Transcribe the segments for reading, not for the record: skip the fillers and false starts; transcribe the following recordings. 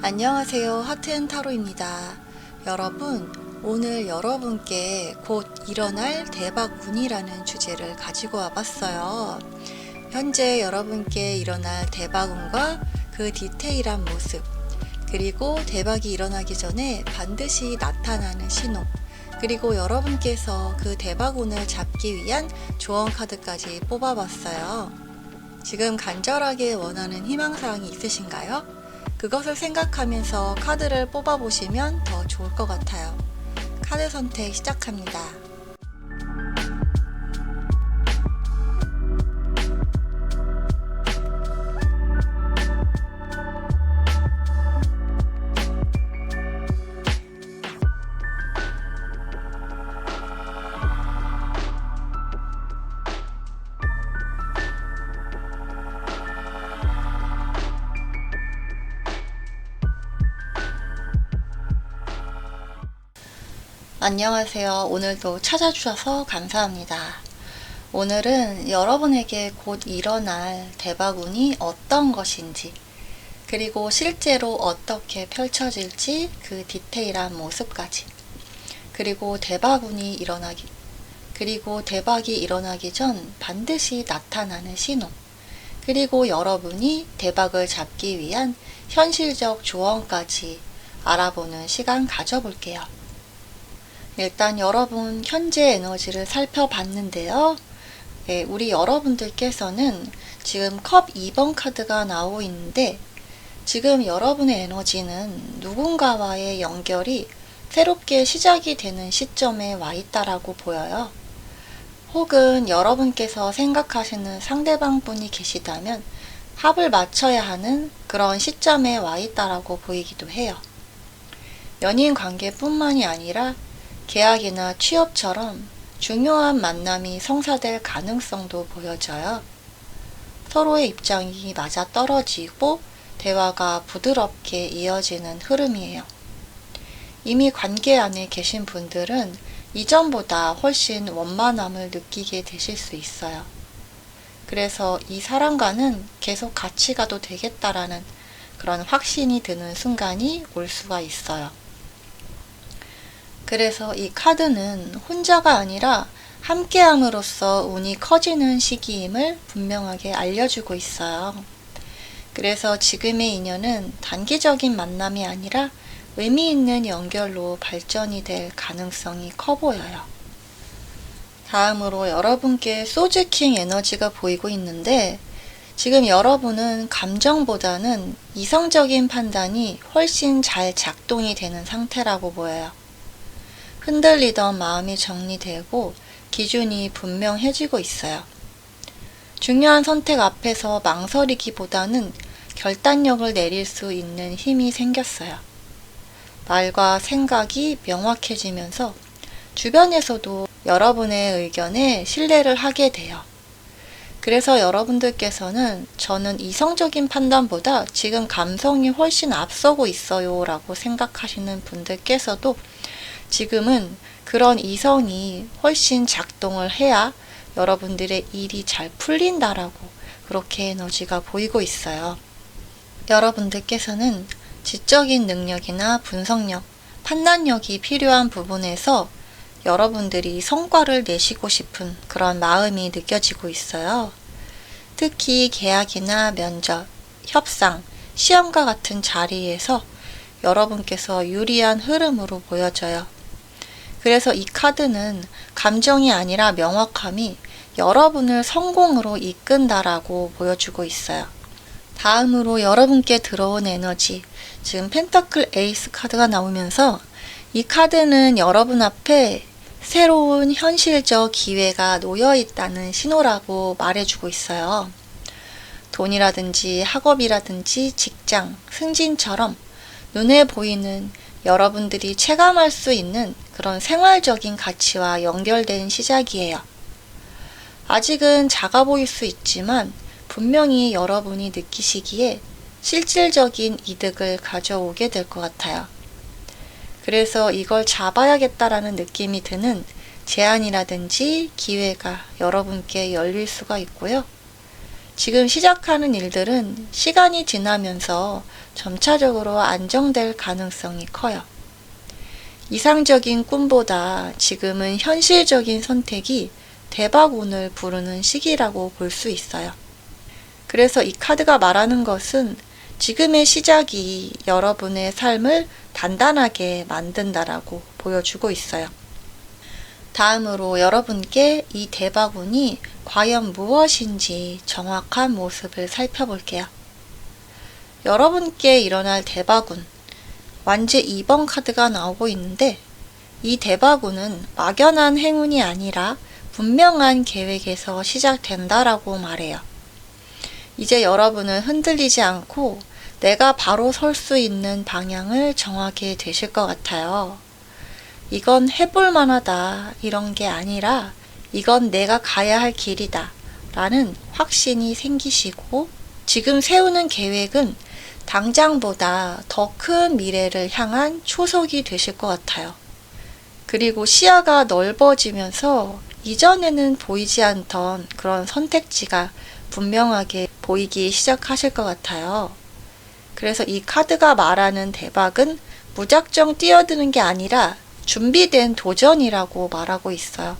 안녕하세요. 하트앤타로입니다. 여러분, 오늘 여러분께 곧 일어날 대박운이라는 주제를 가지고 와봤어요. 현재 여러분께 일어날 대박운과 그 디테일한 모습, 그리고 대박이 일어나기 전에 반드시 나타나는 신호, 그리고 여러분께서 그 대박운을 잡기 위한 조언 카드까지 뽑아봤어요. 지금 간절하게 원하는 희망사항이 있으신가요? 그것을 생각하면서 카드를 뽑아보시면 더 좋을 것 같아요. 카드 선택 시작합니다. 안녕하세요. 오늘도 찾아주셔서 감사합니다. 오늘은 여러분에게 곧 일어날 대박운이 어떤 것인지, 그리고 실제로 어떻게 펼쳐질지 그 디테일한 모습까지, 그리고 대박이 일어나기 전 반드시 나타나는 신호, 그리고 여러분이 대박을 잡기 위한 현실적 조언까지 알아보는 시간 가져볼게요. 일단 여러분 현재 에너지를 살펴봤는데요. 우리 여러분들께서는 지금 컵 2번 카드가 나오고 있는데, 지금 여러분의 에너지는 누군가와의 연결이 새롭게 시작이 되는 시점에 와 있다라고 보여요. 혹은 여러분께서 생각하시는 상대방 분이 계시다면 합을 맞춰야 하는 그런 시점에 와 있다라고 보이기도 해요. 연인 관계뿐만이 아니라 계약이나 취업처럼 중요한 만남이 성사될 가능성도 보여져요. 서로의 입장이 맞아떨어지고 대화가 부드럽게 이어지는 흐름이에요. 이미 관계 안에 계신 분들은 이전보다 훨씬 원만함을 느끼게 되실 수 있어요. 그래서 이 사람과는 계속 같이 가도 되겠다라는 그런 확신이 드는 순간이 올 수가 있어요. 그래서 이 카드는 혼자가 아니라 함께함으로써 운이 커지는 시기임을 분명하게 알려주고 있어요. 그래서 지금의 인연은 단기적인 만남이 아니라 의미 있는 연결로 발전이 될 가능성이 커 보여요. 다음으로 여러분께 소즈킹 에너지가 보이고 있는데, 지금 여러분은 감정보다는 이성적인 판단이 훨씬 잘 작동이 되는 상태라고 보여요. 흔들리던 마음이 정리되고 기준이 분명해지고 있어요. 중요한 선택 앞에서 망설이기보다는 결단력을 내릴 수 있는 힘이 생겼어요. 말과 생각이 명확해지면서 주변에서도 여러분의 의견에 신뢰를 하게 돼요. 그래서 여러분들께서는 저는 이성적인 판단보다 지금 감성이 훨씬 앞서고 있어요 라고 생각하시는 분들께서도 지금은 그런 이성이 훨씬 작동을 해야 여러분들의 일이 잘 풀린다라고 그렇게 에너지가 보이고 있어요. 여러분들께서는 지적인 능력이나 분석력, 판단력이 필요한 부분에서 여러분들이 성과를 내시고 싶은 그런 마음이 느껴지고 있어요. 특히 계약이나 면접, 협상, 시험과 같은 자리에서 여러분께서 유리한 흐름으로 보여져요. 그래서 이 카드는 감정이 아니라 명확함이 여러분을 성공으로 이끈다라고 보여주고 있어요. 다음으로 여러분께 들어온 에너지, 지금 펜타클 에이스 카드가 나오면서 이 카드는 여러분 앞에 새로운 현실적 기회가 놓여 있다는 신호라고 말해주고 있어요. 돈이라든지 학업이라든지 직장, 승진처럼 눈에 보이는 여러분들이 체감할 수 있는 그런 생활적인 가치와 연결된 시작이에요. 아직은 작아 보일 수 있지만 분명히 여러분이 느끼시기에 실질적인 이득을 가져오게 될 것 같아요. 그래서 이걸 잡아야겠다라는 느낌이 드는 제안이라든지 기회가 여러분께 열릴 수가 있고요. 지금 시작하는 일들은 시간이 지나면서 점차적으로 안정될 가능성이 커요. 이상적인 꿈보다 지금은 현실적인 선택이 대박운을 부르는 시기라고 볼 수 있어요. 그래서 이 카드가 말하는 것은 지금의 시작이 여러분의 삶을 단단하게 만든다라고 보여주고 있어요. 다음으로 여러분께 이 대박운이 과연 무엇인지 정확한 모습을 살펴볼게요. 여러분께 일어날 대박운, 완제 2번 카드가 나오고 있는데 이 대박운은 막연한 행운이 아니라 분명한 계획에서 시작된다라고 말해요. 이제 여러분은 흔들리지 않고 내가 바로 설 수 있는 방향을 정하게 되실 것 같아요. 이건 해볼 만하다 이런 게 아니라 이건 내가 가야 할 길이다 라는 확신이 생기시고 지금 세우는 계획은 당장보다 더 큰 미래를 향한 초석이 되실 것 같아요. 그리고 시야가 넓어지면서 이전에는 보이지 않던 그런 선택지가 분명하게 보이기 시작하실 것 같아요. 그래서 이 카드가 말하는 대박은 무작정 뛰어드는 게 아니라 준비된 도전이라고 말하고 있어요.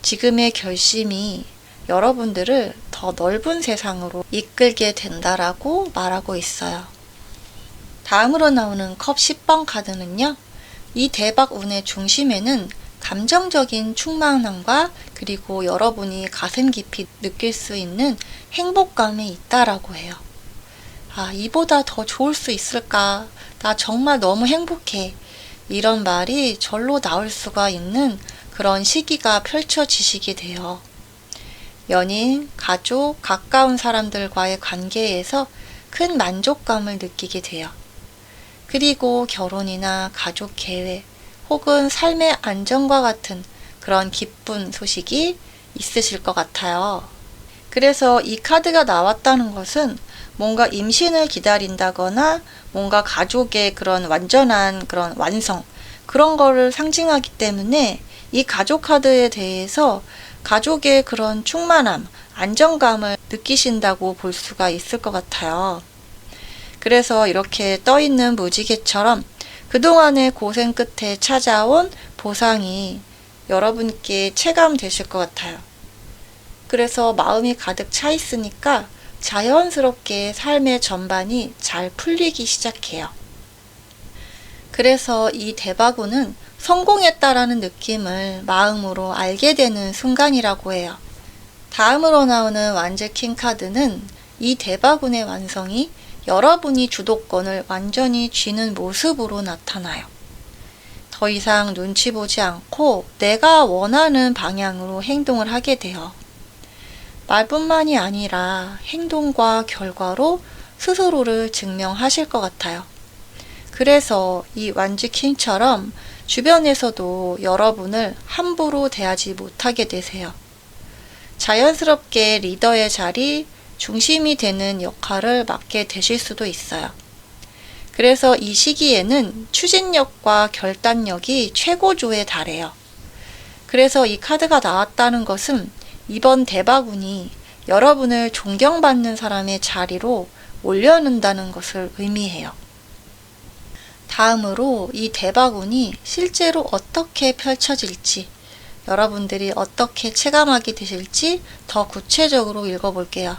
지금의 결심이 여러분들을 더 넓은 세상으로 이끌게 된다라고 말하고 있어요. 다음으로 나오는 컵 10번 카드는요. 이 대박 운의 중심에는 감정적인 충만함과 그리고 여러분이 가슴 깊이 느낄 수 있는 행복감이 있다라고 해요. 이보다 더 좋을 수 있을까? 나 정말 너무 행복해. 이런 말이 절로 나올 수가 있는 그런 시기가 펼쳐지시게 돼요. 연인, 가족, 가까운 사람들과의 관계에서 큰 만족감을 느끼게 돼요. 그리고 결혼이나 가족 계획 혹은 삶의 안정과 같은 그런 기쁜 소식이 있으실 것 같아요. 그래서 이 카드가 나왔다는 것은 뭔가 임신을 기다린다거나 뭔가 가족의 그런 완전한 그런 완성 그런 거를 상징하기 때문에 이 가족 카드에 대해서 가족의 그런 충만함, 안정감을 느끼신다고 볼 수가 있을 것 같아요. 그래서 이렇게 떠있는 무지개처럼 그동안의 고생 끝에 찾아온 보상이 여러분께 체감되실 것 같아요. 그래서 마음이 가득 차 있으니까 자연스럽게 삶의 전반이 잘 풀리기 시작해요. 그래서 이 대박운은 성공했다라는 느낌을 마음으로 알게 되는 순간이라고 해요. 다음으로 나오는 완제킹 카드는 이 대박운의 완성이 여러분이 주도권을 완전히 쥐는 모습으로 나타나요. 더 이상 눈치 보지 않고 내가 원하는 방향으로 행동을 하게 돼요. 말뿐만이 아니라 행동과 결과로 스스로를 증명하실 것 같아요. 그래서 이 완지킹처럼 주변에서도 여러분을 함부로 대하지 못하게 되세요. 자연스럽게 리더의 자리, 중심이 되는 역할을 맡게 되실 수도 있어요. 그래서 이 시기에는 추진력과 결단력이 최고조에 달해요. 그래서 이 카드가 나왔다는 것은 이번 대박운이 여러분을 존경받는 사람의 자리로 올려놓는다는 것을 의미해요. 다음으로 이 대박운이 실제로 어떻게 펼쳐질지, 여러분들이 어떻게 체감하게 되실지 더 구체적으로 읽어볼게요.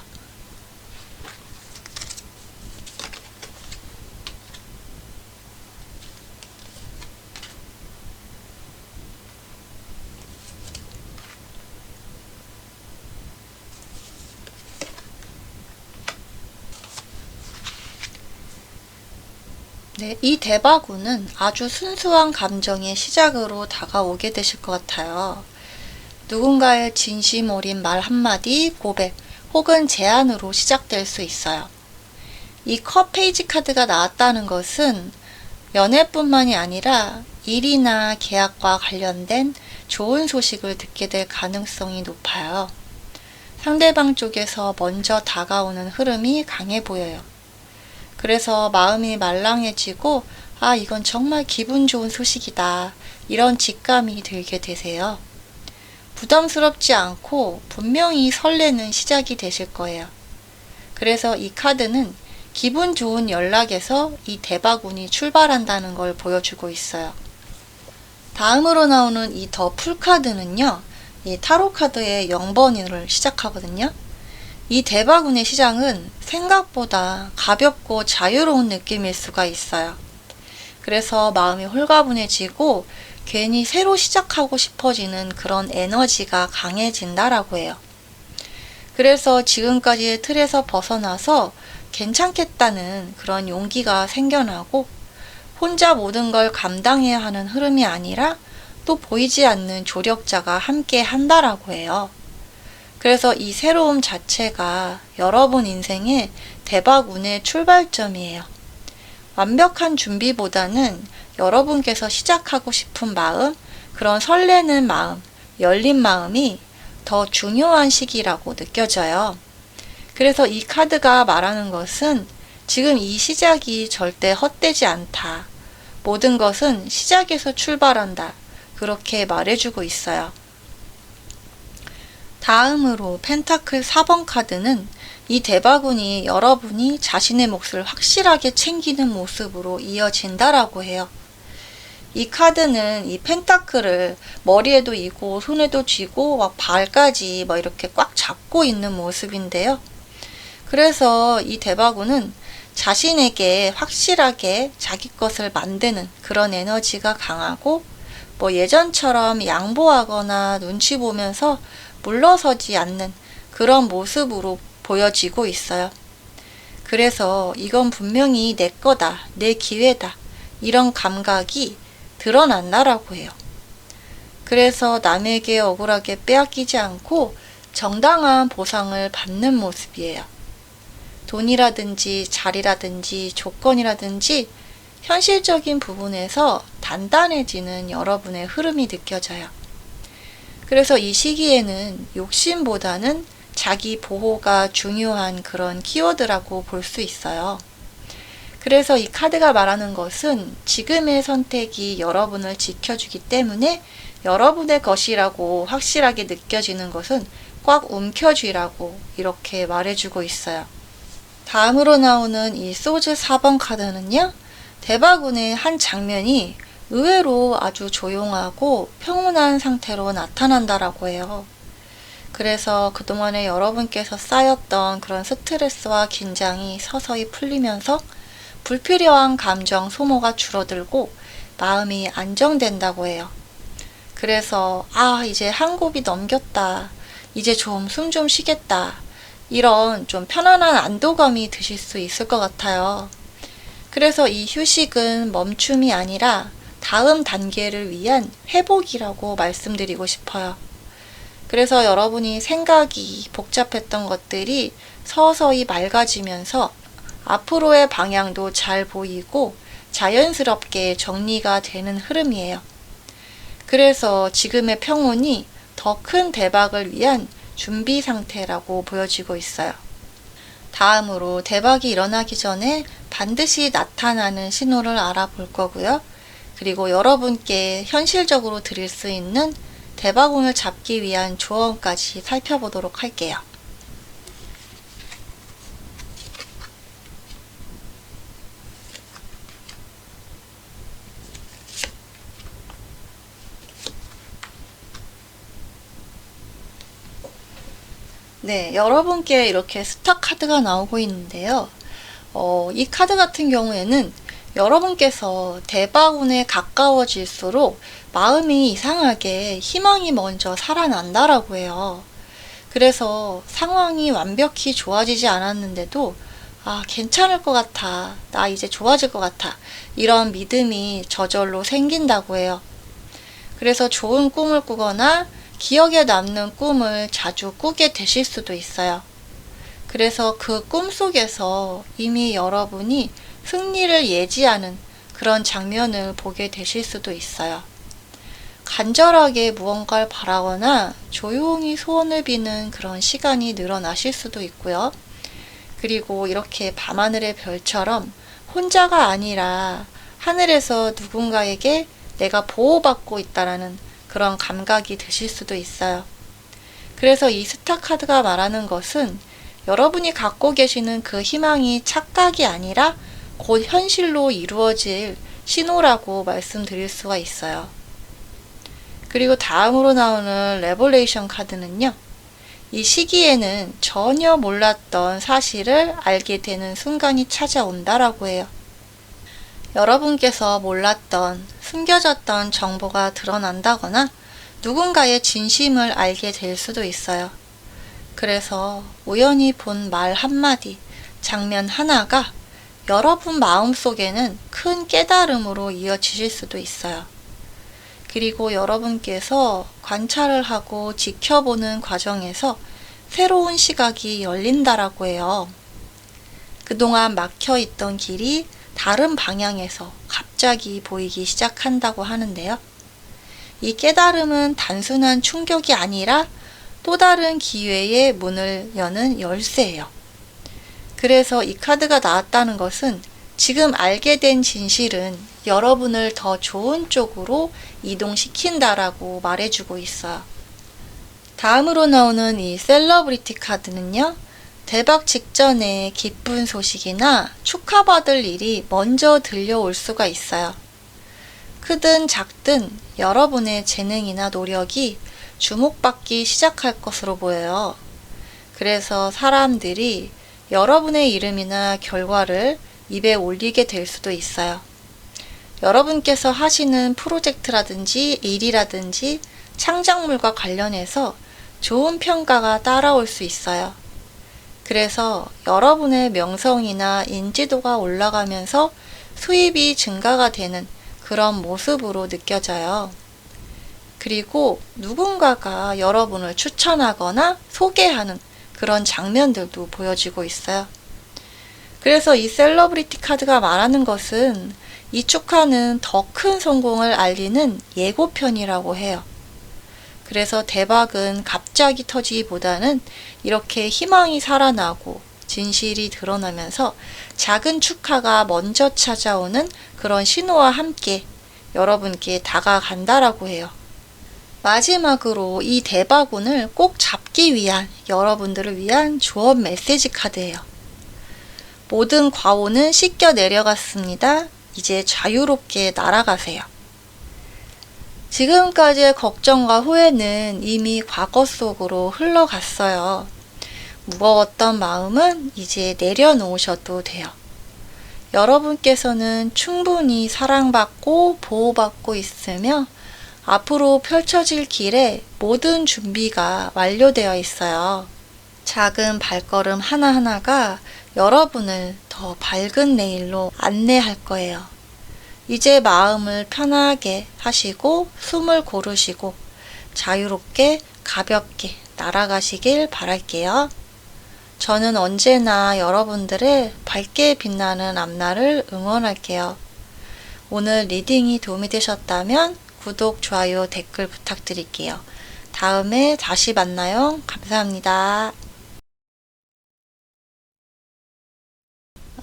네, 이 대박운은 아주 순수한 감정의 시작으로 다가오게 되실 것 같아요. 누군가의 진심 어린 말 한마디, 고백, 혹은 제안으로 시작될 수 있어요. 이 컵 페이지 카드가 나왔다는 것은 연애뿐만이 아니라 일이나 계약과 관련된 좋은 소식을 듣게 될 가능성이 높아요. 상대방 쪽에서 먼저 다가오는 흐름이 강해 보여요. 그래서 마음이 말랑해지고 이건 정말 기분 좋은 소식이다. 이런 직감이 들게 되세요. 부담스럽지 않고 분명히 설레는 시작이 되실 거예요. 그래서 이 카드는 기분 좋은 연락에서 이 대박운이 출발한다는 걸 보여주고 있어요. 다음으로 나오는 이 더 풀 카드는요, 이 타로 카드의 0번을 시작하거든요. 이 대박운의 시작은 생각보다 가볍고 자유로운 느낌일 수가 있어요. 그래서 마음이 홀가분해지고 괜히 새로 시작하고 싶어지는 그런 에너지가 강해진다라고 해요. 그래서 지금까지의 틀에서 벗어나서 괜찮겠다는 그런 용기가 생겨나고 혼자 모든 걸 감당해야 하는 흐름이 아니라 또 보이지 않는 조력자가 함께 한다라고 해요. 그래서 이 새로움 자체가 여러분 인생의 대박운의 출발점이에요. 완벽한 준비보다는 여러분께서 시작하고 싶은 마음, 그런 설레는 마음, 열린 마음이 더 중요한 시기라고 느껴져요. 그래서 이 카드가 말하는 것은 지금 이 시작이 절대 헛되지 않다. 모든 것은 시작에서 출발한다. 그렇게 말해주고 있어요. 다음으로 펜타클 4번 카드는 이 대박운이 여러분이 자신의 몫을 확실하게 챙기는 모습으로 이어진다라고 해요. 이 카드는 이 펜타클을 머리에도 이고 손에도 쥐고 막 발까지 막 이렇게 꽉 잡고 있는 모습인데요. 그래서 이 대박운은 자신에게 확실하게 자기 것을 만드는 그런 에너지가 강하고 뭐 예전처럼 양보하거나 눈치 보면서 물러서지 않는 그런 모습으로 보여지고 있어요. 그래서 이건 분명히 내 거다, 내 기회다, 이런 감각이 드러난다라고 해요. 그래서 남에게 억울하게 빼앗기지 않고 정당한 보상을 받는 모습이에요. 돈이라든지 자리라든지 조건이라든지 현실적인 부분에서 단단해지는 여러분의 흐름이 느껴져요. 그래서 이 시기에는 욕심보다는 자기 보호가 중요한 그런 키워드라고 볼 수 있어요. 그래서 이 카드가 말하는 것은 지금의 선택이 여러분을 지켜주기 때문에 여러분의 것이라고 확실하게 느껴지는 것은 꽉 움켜쥐라고 이렇게 말해주고 있어요. 다음으로 나오는 이 소즈 4번 카드는요, 대박운의 한 장면이 의외로 아주 조용하고 평온한 상태로 나타난다라고 해요. 그래서 그동안에 여러분께서 쌓였던 그런 스트레스와 긴장이 서서히 풀리면서 불필요한 감정 소모가 줄어들고 마음이 안정된다고 해요. 그래서 이제 한 곱이 넘겼다. 이제 좀 숨 좀 쉬겠다. 이런 좀 편안한 안도감이 드실 수 있을 것 같아요. 그래서 이 휴식은 멈춤이 아니라 다음 단계를 위한 회복이라고 말씀드리고 싶어요. 그래서 여러분이 생각이 복잡했던 것들이 서서히 맑아지면서 앞으로의 방향도 잘 보이고 자연스럽게 정리가 되는 흐름이에요. 그래서 지금의 평온이 더 큰 대박을 위한 준비 상태라고 보여지고 있어요. 다음으로 대박이 일어나기 전에 반드시 나타나는 신호를 알아볼 거고요. 그리고 여러분께 현실적으로 드릴 수 있는 대박운을 잡기 위한 조언까지 살펴보도록 할게요. 네, 여러분께 이렇게 스타 카드가 나오고 있는데요. 이 카드 같은 경우에는 여러분께서 대박운에 가까워질수록 마음이 이상하게 희망이 먼저 살아난다라고 해요. 그래서 상황이 완벽히 좋아지지 않았는데도 괜찮을 것 같아. 나 이제 좋아질 것 같아. 이런 믿음이 저절로 생긴다고 해요. 그래서 좋은 꿈을 꾸거나 기억에 남는 꿈을 자주 꾸게 되실 수도 있어요. 그래서 그 꿈 속에서 이미 여러분이 승리를 예지하는 그런 장면을 보게 되실 수도 있어요. 간절하게 무언가를 바라거나 조용히 소원을 비는 그런 시간이 늘어나실 수도 있고요. 그리고 이렇게 밤하늘의 별처럼 혼자가 아니라 하늘에서 누군가에게 내가 보호받고 있다라는 그런 감각이 드실 수도 있어요. 그래서 이 스타 카드가 말하는 것은 여러분이 갖고 계시는 그 희망이 착각이 아니라 곧 현실로 이루어질 신호라고 말씀드릴 수가 있어요. 그리고 다음으로 나오는 레볼레이션 카드는요. 이 시기에는 전혀 몰랐던 사실을 알게 되는 순간이 찾아온다라고 해요. 여러분께서 몰랐던, 숨겨졌던 정보가 드러난다거나 누군가의 진심을 알게 될 수도 있어요. 그래서 우연히 본 말 한마디, 장면 하나가 여러분 마음속에는 큰 깨달음으로 이어지실 수도 있어요. 그리고 여러분께서 관찰을 하고 지켜보는 과정에서 새로운 시각이 열린다라고 해요. 그동안 막혀있던 길이 다른 방향에서 갑자기 보이기 시작한다고 하는데요. 이 깨달음은 단순한 충격이 아니라 또 다른 기회의 문을 여는 열쇠예요. 그래서 이 카드가 나왔다는 것은 지금 알게 된 진실은 여러분을 더 좋은 쪽으로 이동시킨다라고 말해주고 있어요. 다음으로 나오는 이 셀러브리티 카드는요. 대박 직전에 기쁜 소식이나 축하받을 일이 먼저 들려올 수가 있어요. 크든 작든 여러분의 재능이나 노력이 주목받기 시작할 것으로 보여요. 그래서 사람들이 여러분의 이름이나 결과를 입에 올리게 될 수도 있어요. 여러분께서 하시는 프로젝트라든지 일이라든지 창작물과 관련해서 좋은 평가가 따라올 수 있어요. 그래서 여러분의 명성이나 인지도가 올라가면서 수입이 증가가 되는 그런 모습으로 느껴져요. 그리고 누군가가 여러분을 추천하거나 소개하는 그런 장면들도 보여지고 있어요. 그래서 이 셀러브리티 카드가 말하는 것은 이 축하는 더 큰 성공을 알리는 예고편이라고 해요. 그래서 대박은 갑자기 터지기보다는 이렇게 희망이 살아나고 진실이 드러나면서 작은 축하가 먼저 찾아오는 그런 신호와 함께 여러분께 다가간다라고 해요. 마지막으로 이 대박운을 꼭 잡기 위한 여러분들을 위한 조언 메시지 카드예요. 모든 과오는 씻겨 내려갔습니다. 이제 자유롭게 날아가세요. 지금까지의 걱정과 후회는 이미 과거 속으로 흘러갔어요. 무거웠던 마음은 이제 내려놓으셔도 돼요. 여러분께서는 충분히 사랑받고 보호받고 있으며 앞으로 펼쳐질 길에 모든 준비가 완료되어 있어요. 작은 발걸음 하나하나가 여러분을 더 밝은 내일로 안내할 거예요. 이제 마음을 편하게 하시고 숨을 고르시고 자유롭게 가볍게 날아가시길 바랄게요. 저는 언제나 여러분들의 밝게 빛나는 앞날을 응원할게요. 오늘 리딩이 도움이 되셨다면 구독, 좋아요, 댓글 부탁드릴게요. 다음에 다시 만나요. 감사합니다.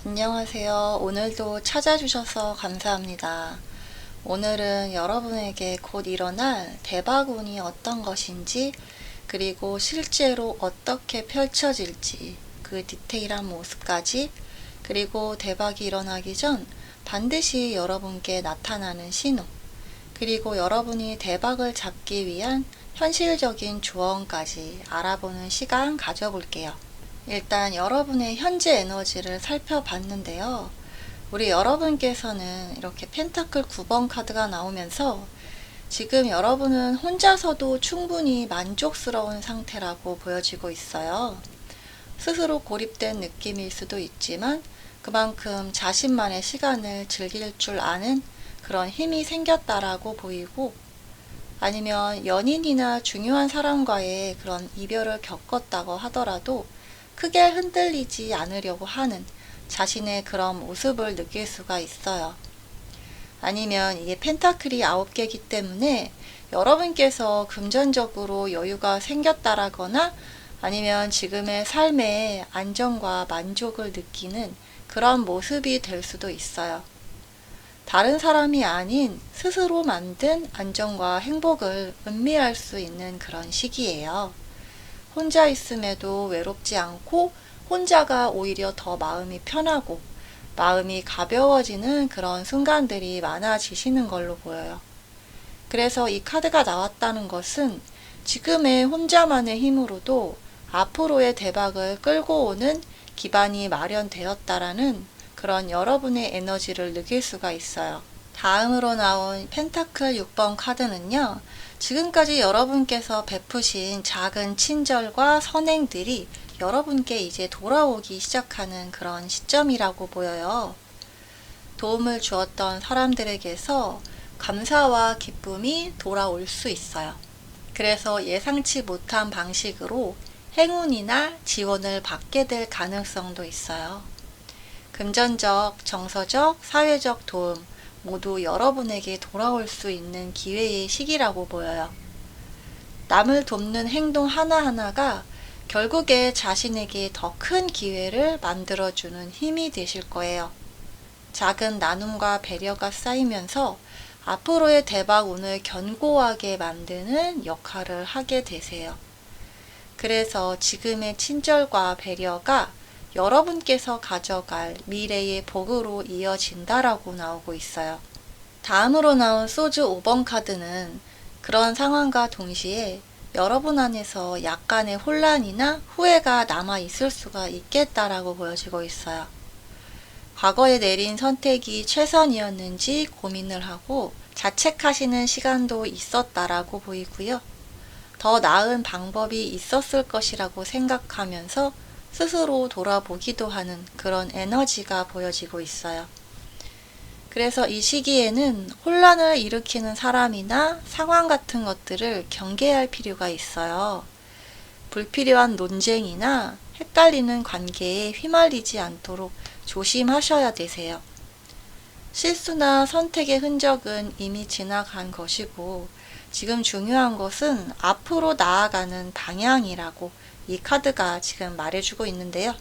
안녕하세요. 오늘도 찾아주셔서 감사합니다. 오늘은 여러분에게 곧 일어날 대박운이 어떤 것인지 그리고 실제로 어떻게 펼쳐질지 그 디테일한 모습까지 그리고 대박이 일어나기 전 반드시 여러분께 나타나는 신호 그리고 여러분이 대박을 잡기 위한 현실적인 조언까지 알아보는 시간 가져볼게요. 일단 여러분의 현재 에너지를 살펴봤는데요. 우리 여러분께서는 이렇게 펜타클 9번 카드가 나오면서 지금 여러분은 혼자서도 충분히 만족스러운 상태라고 보여지고 있어요. 스스로 고립된 느낌일 수도 있지만 그만큼 자신만의 시간을 즐길 줄 아는 그런 힘이 생겼다라고 보이고 아니면 연인이나 중요한 사람과의 그런 이별을 겪었다고 하더라도 크게 흔들리지 않으려고 하는 자신의 그런 모습을 느낄 수가 있어요. 아니면 이게 펜타클이 9개이기 때문에 여러분께서 금전적으로 여유가 생겼다라거나 아니면 지금의 삶의 안정과 만족을 느끼는 그런 모습이 될 수도 있어요. 다른 사람이 아닌 스스로 만든 안정과 행복을 음미할 수 있는 그런 시기예요. 혼자 있음에도 외롭지 않고 혼자가 오히려 더 마음이 편하고 마음이 가벼워지는 그런 순간들이 많아지시는 걸로 보여요. 그래서 이 카드가 나왔다는 것은 지금의 혼자만의 힘으로도 앞으로의 대박을 끌고 오는 기반이 마련되었다라는 그런 여러분의 에너지를 느낄 수가 있어요. 다음으로 나온 펜타클 6번 카드는요. 지금까지 여러분께서 베푸신 작은 친절과 선행들이 여러분께 이제 돌아오기 시작하는 그런 시점이라고 보여요. 도움을 주었던 사람들에게서 감사와 기쁨이 돌아올 수 있어요. 그래서 예상치 못한 방식으로 행운이나 지원을 받게 될 가능성도 있어요. 금전적, 정서적, 사회적 도움 모두 여러분에게 돌아올 수 있는 기회의 시기라고 보여요. 남을 돕는 행동 하나하나가 결국에 자신에게 더 큰 기회를 만들어주는 힘이 되실 거예요. 작은 나눔과 배려가 쌓이면서 앞으로의 대박운을 견고하게 만드는 역할을 하게 되세요. 그래서 지금의 친절과 배려가 여러분께서 가져갈 미래의 복으로 이어진다라고 나오고 있어요. 다음으로 나온 소주 5번 카드는 그런 상황과 동시에 여러분 안에서 약간의 혼란이나 후회가 남아 있을 수가 있겠다라고 보여지고 있어요. 과거에 내린 선택이 최선이었는지 고민을 하고 자책하시는 시간도 있었다라고 보이고요. 더 나은 방법이 있었을 것이라고 생각하면서 스스로 돌아보기도 하는 그런 에너지가 보여지고 있어요. 그래서 이 시기에는 혼란을 일으키는 사람이나 상황 같은 것들을 경계할 필요가 있어요. 불필요한 논쟁이나 헷갈리는 관계에 휘말리지 않도록 조심하셔야 되세요. 실수나 선택의 흔적은 이미 지나간 것이고 지금 중요한 것은 앞으로 나아가는 방향이라고 이 카드가 지금 말해주고 있는데요.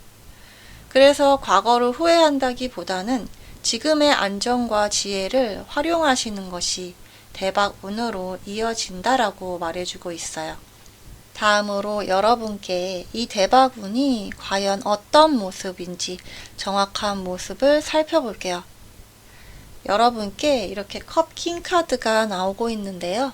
그래서 과거를 후회한다기보다는 지금의 안정과 지혜를 활용하시는 것이 대박 운으로 이어진다라고 말해주고 있어요. 다음으로 여러분께 이 대박 운이 과연 어떤 모습인지 정확한 모습을 살펴볼게요. 여러분께 이렇게 컵 킹 카드가 나오고 있는데요.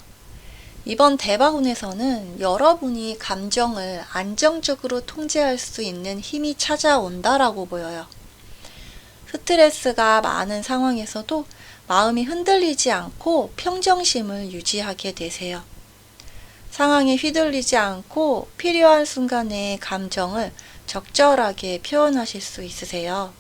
이번 대박운에서는 여러분이 감정을 안정적으로 통제할 수 있는 힘이 찾아온다라고 보여요. 스트레스가 많은 상황에서도 마음이 흔들리지 않고 평정심을 유지하게 되세요. 상황에 휘둘리지 않고 필요한 순간의 감정을 적절하게 표현하실 수 있으세요.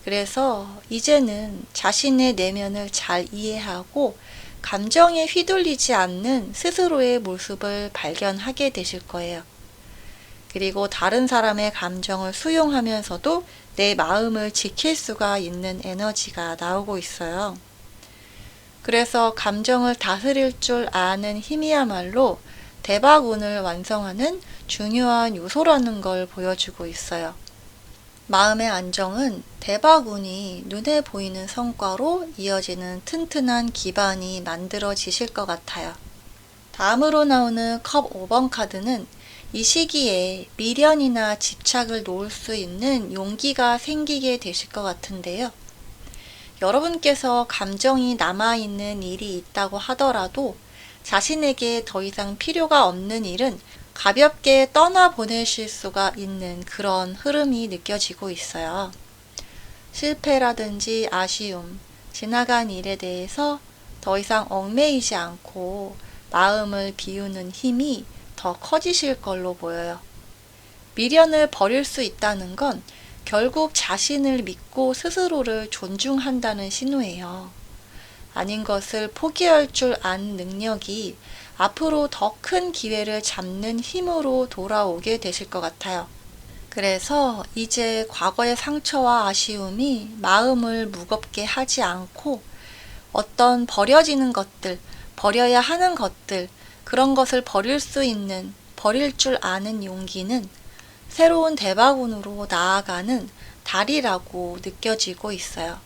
그래서 이제는 자신의 내면을 잘 이해하고 감정에 휘둘리지 않는 스스로의 모습을 발견하게 되실 거예요. 그리고 다른 사람의 감정을 수용하면서도 내 마음을 지킬 수가 있는 에너지가 나오고 있어요. 그래서 감정을 다스릴 줄 아는 힘이야말로 대박운을 완성하는 중요한 요소라는 걸 보여주고 있어요. 마음의 안정은 대박운이 눈에 보이는 성과로 이어지는 튼튼한 기반이 만들어지실 것 같아요. 다음으로 나오는 컵 5번 카드는 이 시기에 미련이나 집착을 놓을 수 있는 용기가 생기게 되실 것 같은데요. 여러분께서 감정이 남아있는 일이 있다고 하더라도 자신에게 더 이상 필요가 없는 일은 가볍게 떠나보내실 수가 있는 그런 흐름이 느껴지고 있어요. 실패라든지 아쉬움, 지나간 일에 대해서 더 이상 얽매이지 않고 마음을 비우는 힘이 더 커지실 걸로 보여요. 미련을 버릴 수 있다는 건 결국 자신을 믿고 스스로를 존중한다는 신호예요. 아닌 것을 포기할 줄 아는 능력이 앞으로 더 큰 기회를 잡는 힘으로 돌아오게 되실 것 같아요. 그래서 이제 과거의 상처와 아쉬움이 마음을 무겁게 하지 않고 어떤 버려지는 것들, 버려야 하는 것들, 그런 것을 버릴 수 있는, 버릴 줄 아는 용기는 새로운 대박운으로 나아가는 달이라고 느껴지고 있어요.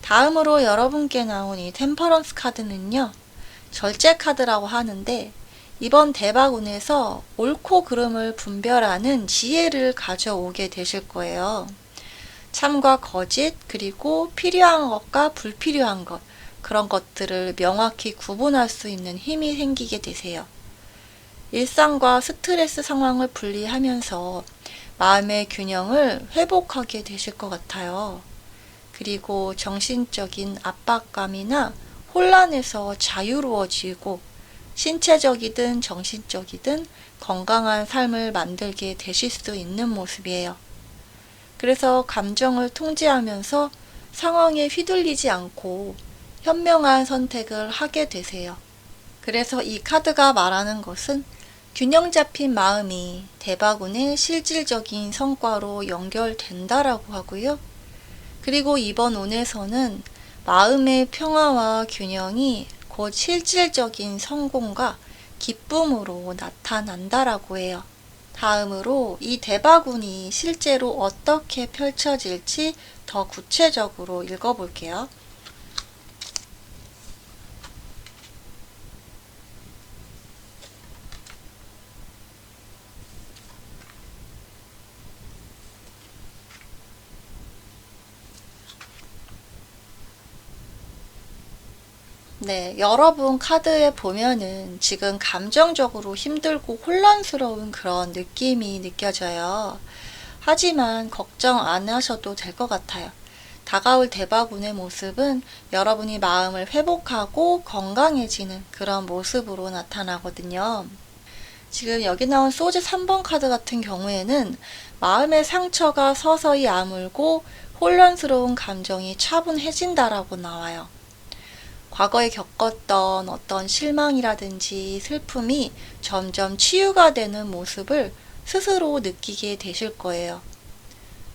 다음으로 여러분께 나온 이 템퍼런스 카드는요, 절제 카드라고 하는데 이번 대박운에서 옳고 그름을 분별하는 지혜를 가져오게 되실 거예요. 참과 거짓, 그리고 필요한 것과 불필요한 것, 그런 것들을 명확히 구분할 수 있는 힘이 생기게 되세요. 일상과 스트레스 상황을 분리하면서 마음의 균형을 회복하게 되실 것 같아요. 그리고 정신적인 압박감이나 혼란에서 자유로워지고 신체적이든 정신적이든 건강한 삶을 만들게 되실 수 있는 모습이에요. 그래서 감정을 통제하면서 상황에 휘둘리지 않고 현명한 선택을 하게 되세요. 그래서 이 카드가 말하는 것은 균형 잡힌 마음이 대박운의 실질적인 성과로 연결된다라고 하고요. 그리고 이번 운에서는 마음의 평화와 균형이 곧 실질적인 성공과 기쁨으로 나타난다라고 해요. 다음으로 이 대박운이 실제로 어떻게 펼쳐질지 더 구체적으로 읽어볼게요. 네, 여러분 카드에 보면은 지금 감정적으로 힘들고 혼란스러운 그런 느낌이 느껴져요. 하지만 걱정 안 하셔도 될 것 같아요. 다가올 대박운의 모습은 여러분이 마음을 회복하고 건강해지는 그런 모습으로 나타나거든요. 지금 여기 나온 소즈 3번 카드 같은 경우에는 마음의 상처가 서서히 아물고 혼란스러운 감정이 차분해진다라고 나와요. 과거에 겪었던 어떤 실망이라든지 슬픔이 점점 치유가 되는 모습을 스스로 느끼게 되실 거예요.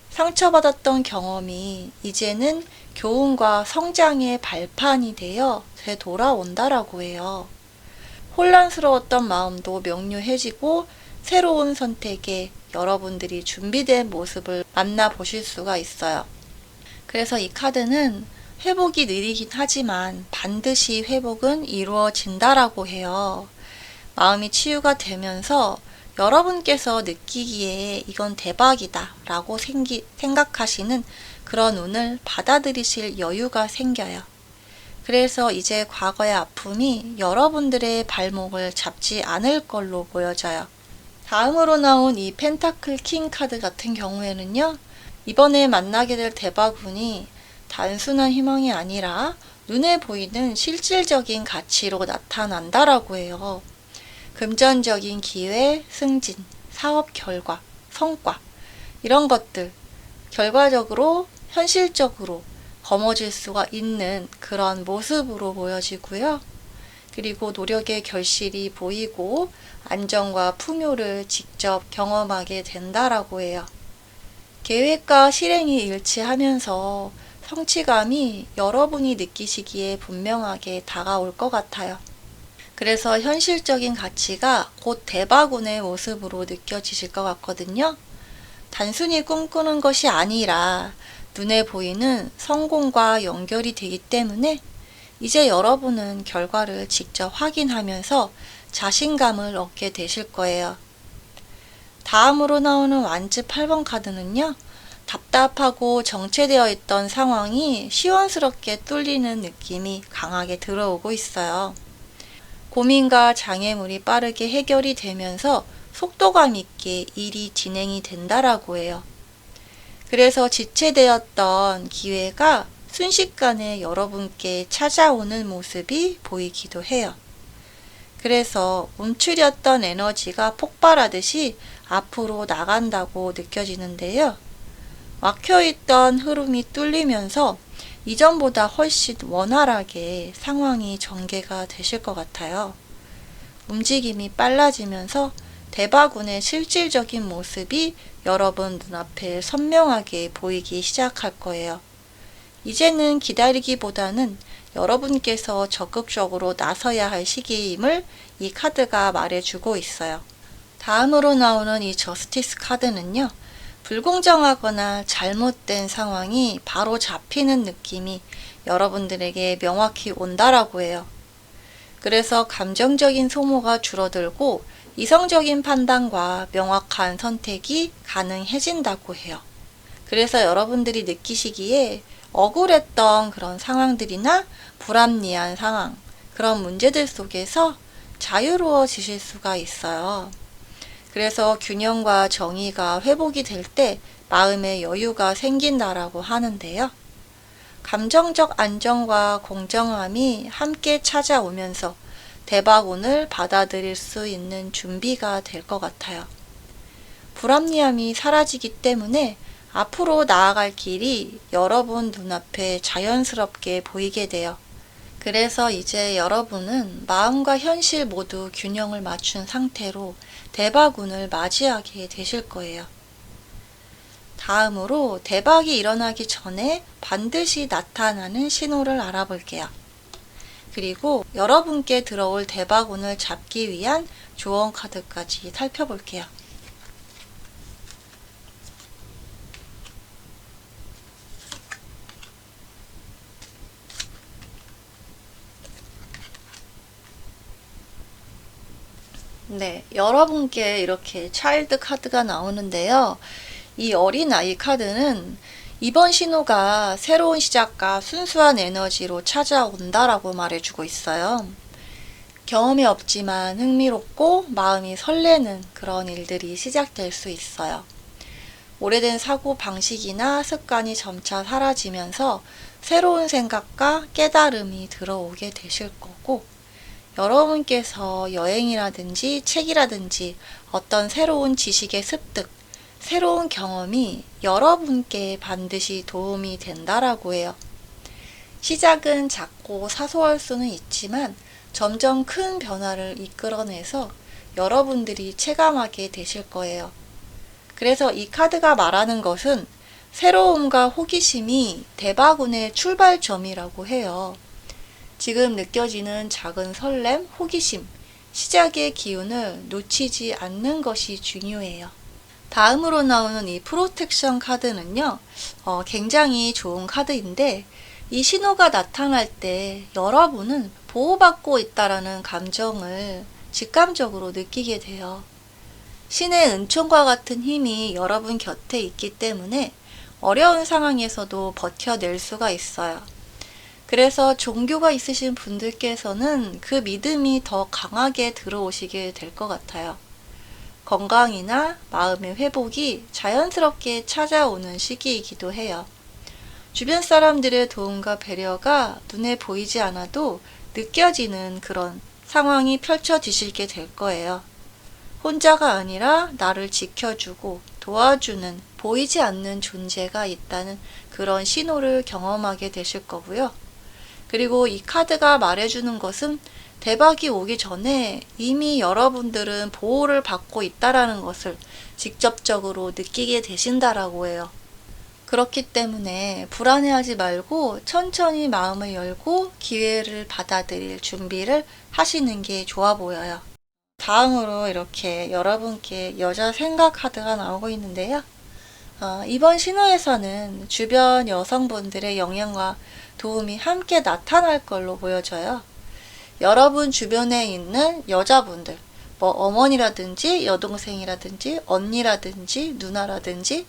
상처받았던 경험이 이제는 교훈과 성장의 발판이 되어 되돌아온다라고 해요. 혼란스러웠던 마음도 명료해지고 새로운 선택에 여러분들이 준비된 모습을 만나보실 수가 있어요. 그래서 이 카드는 회복이 느리긴 하지만 반드시 회복은 이루어진다라고 해요. 마음이 치유가 되면서 여러분께서 느끼기에 이건 대박이다 라고 생각하시는 그런 운을 받아들이실 여유가 생겨요. 그래서 이제 과거의 아픔이 여러분들의 발목을 잡지 않을 걸로 보여져요. 다음으로 나온 이 펜타클 킹 카드 같은 경우에는요, 이번에 만나게 될 대박운이 단순한 희망이 아니라 눈에 보이는 실질적인 가치로 나타난다라고 해요. 금전적인 기회, 승진, 사업 결과, 성과, 이런 것들 결과적으로 현실적으로 거머쥘 수가 있는 그런 모습으로 보여지고요. 그리고 노력의 결실이 보이고 안정과 풍요를 직접 경험하게 된다라고 해요. 계획과 실행이 일치하면서 성취감이 여러분이 느끼시기에 분명하게 다가올 것 같아요. 그래서 현실적인 가치가 곧 대박운의 모습으로 느껴지실 것 같거든요. 단순히 꿈꾸는 것이 아니라 눈에 보이는 성공과 연결이 되기 때문에 이제 여러분은 결과를 직접 확인하면서 자신감을 얻게 되실 거예요. 다음으로 나오는 완즈 8번 카드는요, 답답하고 정체되어 있던 상황이 시원스럽게 뚫리는 느낌이 강하게 들어오고 있어요. 고민과 장애물이 빠르게 해결이 되면서 속도감 있게 일이 진행이 된다라고 해요. 그래서 지체되었던 기회가 순식간에 여러분께 찾아오는 모습이 보이기도 해요. 그래서 움츠렸던 에너지가 폭발하듯이 앞으로 나간다고 느껴지는데요. 막혀있던 흐름이 뚫리면서 이전보다 훨씬 원활하게 상황이 전개가 되실 것 같아요. 움직임이 빨라지면서 대박운의 실질적인 모습이 여러분 눈앞에 선명하게 보이기 시작할 거예요. 이제는 기다리기보다는 여러분께서 적극적으로 나서야 할 시기임을 이 카드가 말해주고 있어요. 다음으로 나오는 이 저스티스 카드는요, 불공정하거나 잘못된 상황이 바로 잡히는 느낌이 여러분들에게 명확히 온다라고 해요. 그래서 감정적인 소모가 줄어들고 이성적인 판단과 명확한 선택이 가능해진다고 해요. 그래서 여러분들이 느끼시기에 억울했던 그런 상황들이나 불합리한 상황, 그런 문제들 속에서 자유로워지실 수가 있어요. 그래서 균형과 정의가 회복이 될 때 마음의 여유가 생긴다라고 하는데요. 감정적 안정과 공정함이 함께 찾아오면서 대박운을 받아들일 수 있는 준비가 될 것 같아요. 불합리함이 사라지기 때문에 앞으로 나아갈 길이 여러분 눈앞에 자연스럽게 보이게 돼요. 그래서 이제 여러분은 마음과 현실 모두 균형을 맞춘 상태로 대박운을 맞이하게 되실 거예요. 다음으로 대박이 일어나기 전에 반드시 나타나는 신호를 알아볼게요. 그리고 여러분께 들어올 대박운을 잡기 위한 조언 카드까지 살펴볼게요. 네, 여러분께 이렇게 차일드 카드가 나오는데요. 이 어린아이 카드는 이번 신호가 새로운 시작과 순수한 에너지로 찾아온다라고 말해주고 있어요. 경험이 없지만 흥미롭고 마음이 설레는 그런 일들이 시작될 수 있어요. 오래된 사고 방식이나 습관이 점차 사라지면서 새로운 생각과 깨달음이 들어오게 되실 거고, 여러분께서 여행이라든지 책이라든지 어떤 새로운 지식의 습득, 새로운 경험이 여러분께 반드시 도움이 된다라고 해요. 시작은 작고 사소할 수는 있지만 점점 큰 변화를 이끌어내서 여러분들이 체감하게 되실 거예요. 그래서 이 카드가 말하는 것은 새로움과 호기심이 대박운의 출발점이라고 해요. 지금 느껴지는 작은 설렘, 호기심, 시작의 기운을 놓치지 않는 것이 중요해요. 다음으로 나오는 이 프로텍션 카드는요, 굉장히 좋은 카드인데, 이 신호가 나타날 때 여러분은 보호받고 있다라는 감정을 직감적으로 느끼게 돼요. 신의 은총과 같은 힘이 여러분 곁에 있기 때문에 어려운 상황에서도 버텨낼 수가 있어요. 그래서 종교가 있으신 분들께서는 그 믿음이 더 강하게 들어오시게 될 것 같아요. 건강이나 마음의 회복이 자연스럽게 찾아오는 시기이기도 해요. 주변 사람들의 도움과 배려가 눈에 보이지 않아도 느껴지는 그런 상황이 펼쳐지시게 될 거예요. 혼자가 아니라 나를 지켜주고 도와주는 보이지 않는 존재가 있다는 그런 신호를 경험하게 되실 거고요. 그리고 이 카드가 말해주는 것은 대박이 오기 전에 이미 여러분들은 보호를 받고 있다라는 것을 직접적으로 느끼게 되신다라고 해요. 그렇기 때문에 불안해하지 말고 천천히 마음을 열고 기회를 받아들일 준비를 하시는 게 좋아 보여요. 다음으로 이렇게 여러분께 여자 생각 카드가 나오고 있는데요. 이번 신호에서는 주변 여성분들의 영향과 도움이 함께 나타날 걸로 보여져요. 여러분 주변에 있는 여자분들, 어머니라든지 여동생이라든지 언니라든지 누나라든지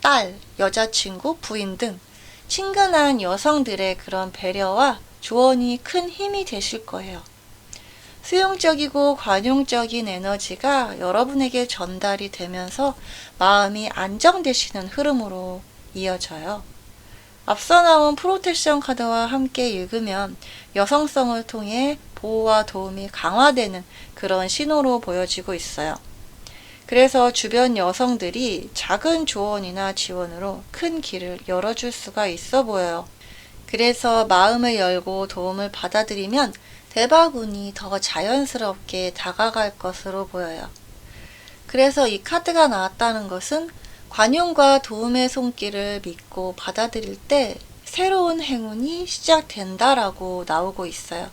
딸, 여자친구, 부인 등 친근한 여성들의 그런 배려와 조언이 큰 힘이 되실 거예요. 수용적이고 관용적인 에너지가 여러분에게 전달이 되면서 마음이 안정되시는 흐름으로 이어져요. 앞서 나온 프로텍션 카드와 함께 읽으면 여성성을 통해 보호와 도움이 강화되는 그런 신호로 보여지고 있어요. 그래서 주변 여성들이 작은 조언이나 지원으로 큰 길을 열어줄 수가 있어 보여요. 그래서 마음을 열고 도움을 받아들이면 대박운이 더 자연스럽게 다가갈 것으로 보여요. 그래서 이 카드가 나왔다는 것은 관용과 도움의 손길을 믿고 받아들일 때 새로운 행운이 시작된다라고 나오고 있어요.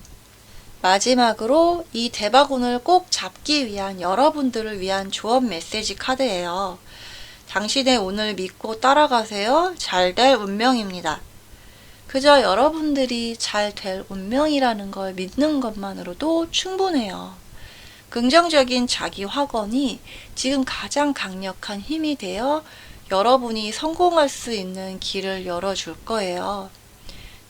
마지막으로 이 대박운을 꼭 잡기 위한 여러분들을 위한 조언 메시지 카드예요. 당신의 운을 믿고 따라가세요. 잘 될 운명입니다. 그저 여러분들이 잘 될 운명이라는 걸 믿는 것만으로도 충분해요. 긍정적인 자기 확언이 지금 가장 강력한 힘이 되어 여러분이 성공할 수 있는 길을 열어줄 거예요.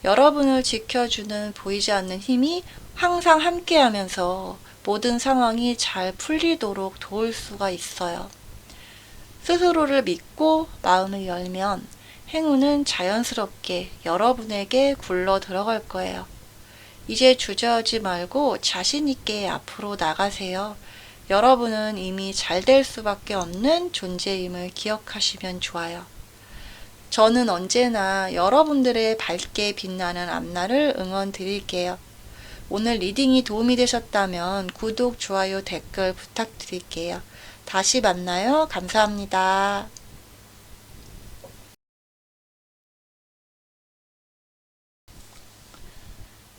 여러분을 지켜주는 보이지 않는 힘이 항상 함께하면서 모든 상황이 잘 풀리도록 도울 수가 있어요. 스스로를 믿고 마음을 열면 행운은 자연스럽게 여러분에게 굴러 들어갈 거예요. 이제 주저하지 말고 자신 있게 앞으로 나가세요. 여러분은 이미 잘 될 수밖에 없는 존재임을 기억하시면 좋아요. 저는 언제나 여러분들의 밝게 빛나는 앞날을 응원 드릴게요. 오늘 리딩이 도움이 되셨다면 구독, 좋아요, 댓글 부탁드릴게요. 다시 만나요. 감사합니다.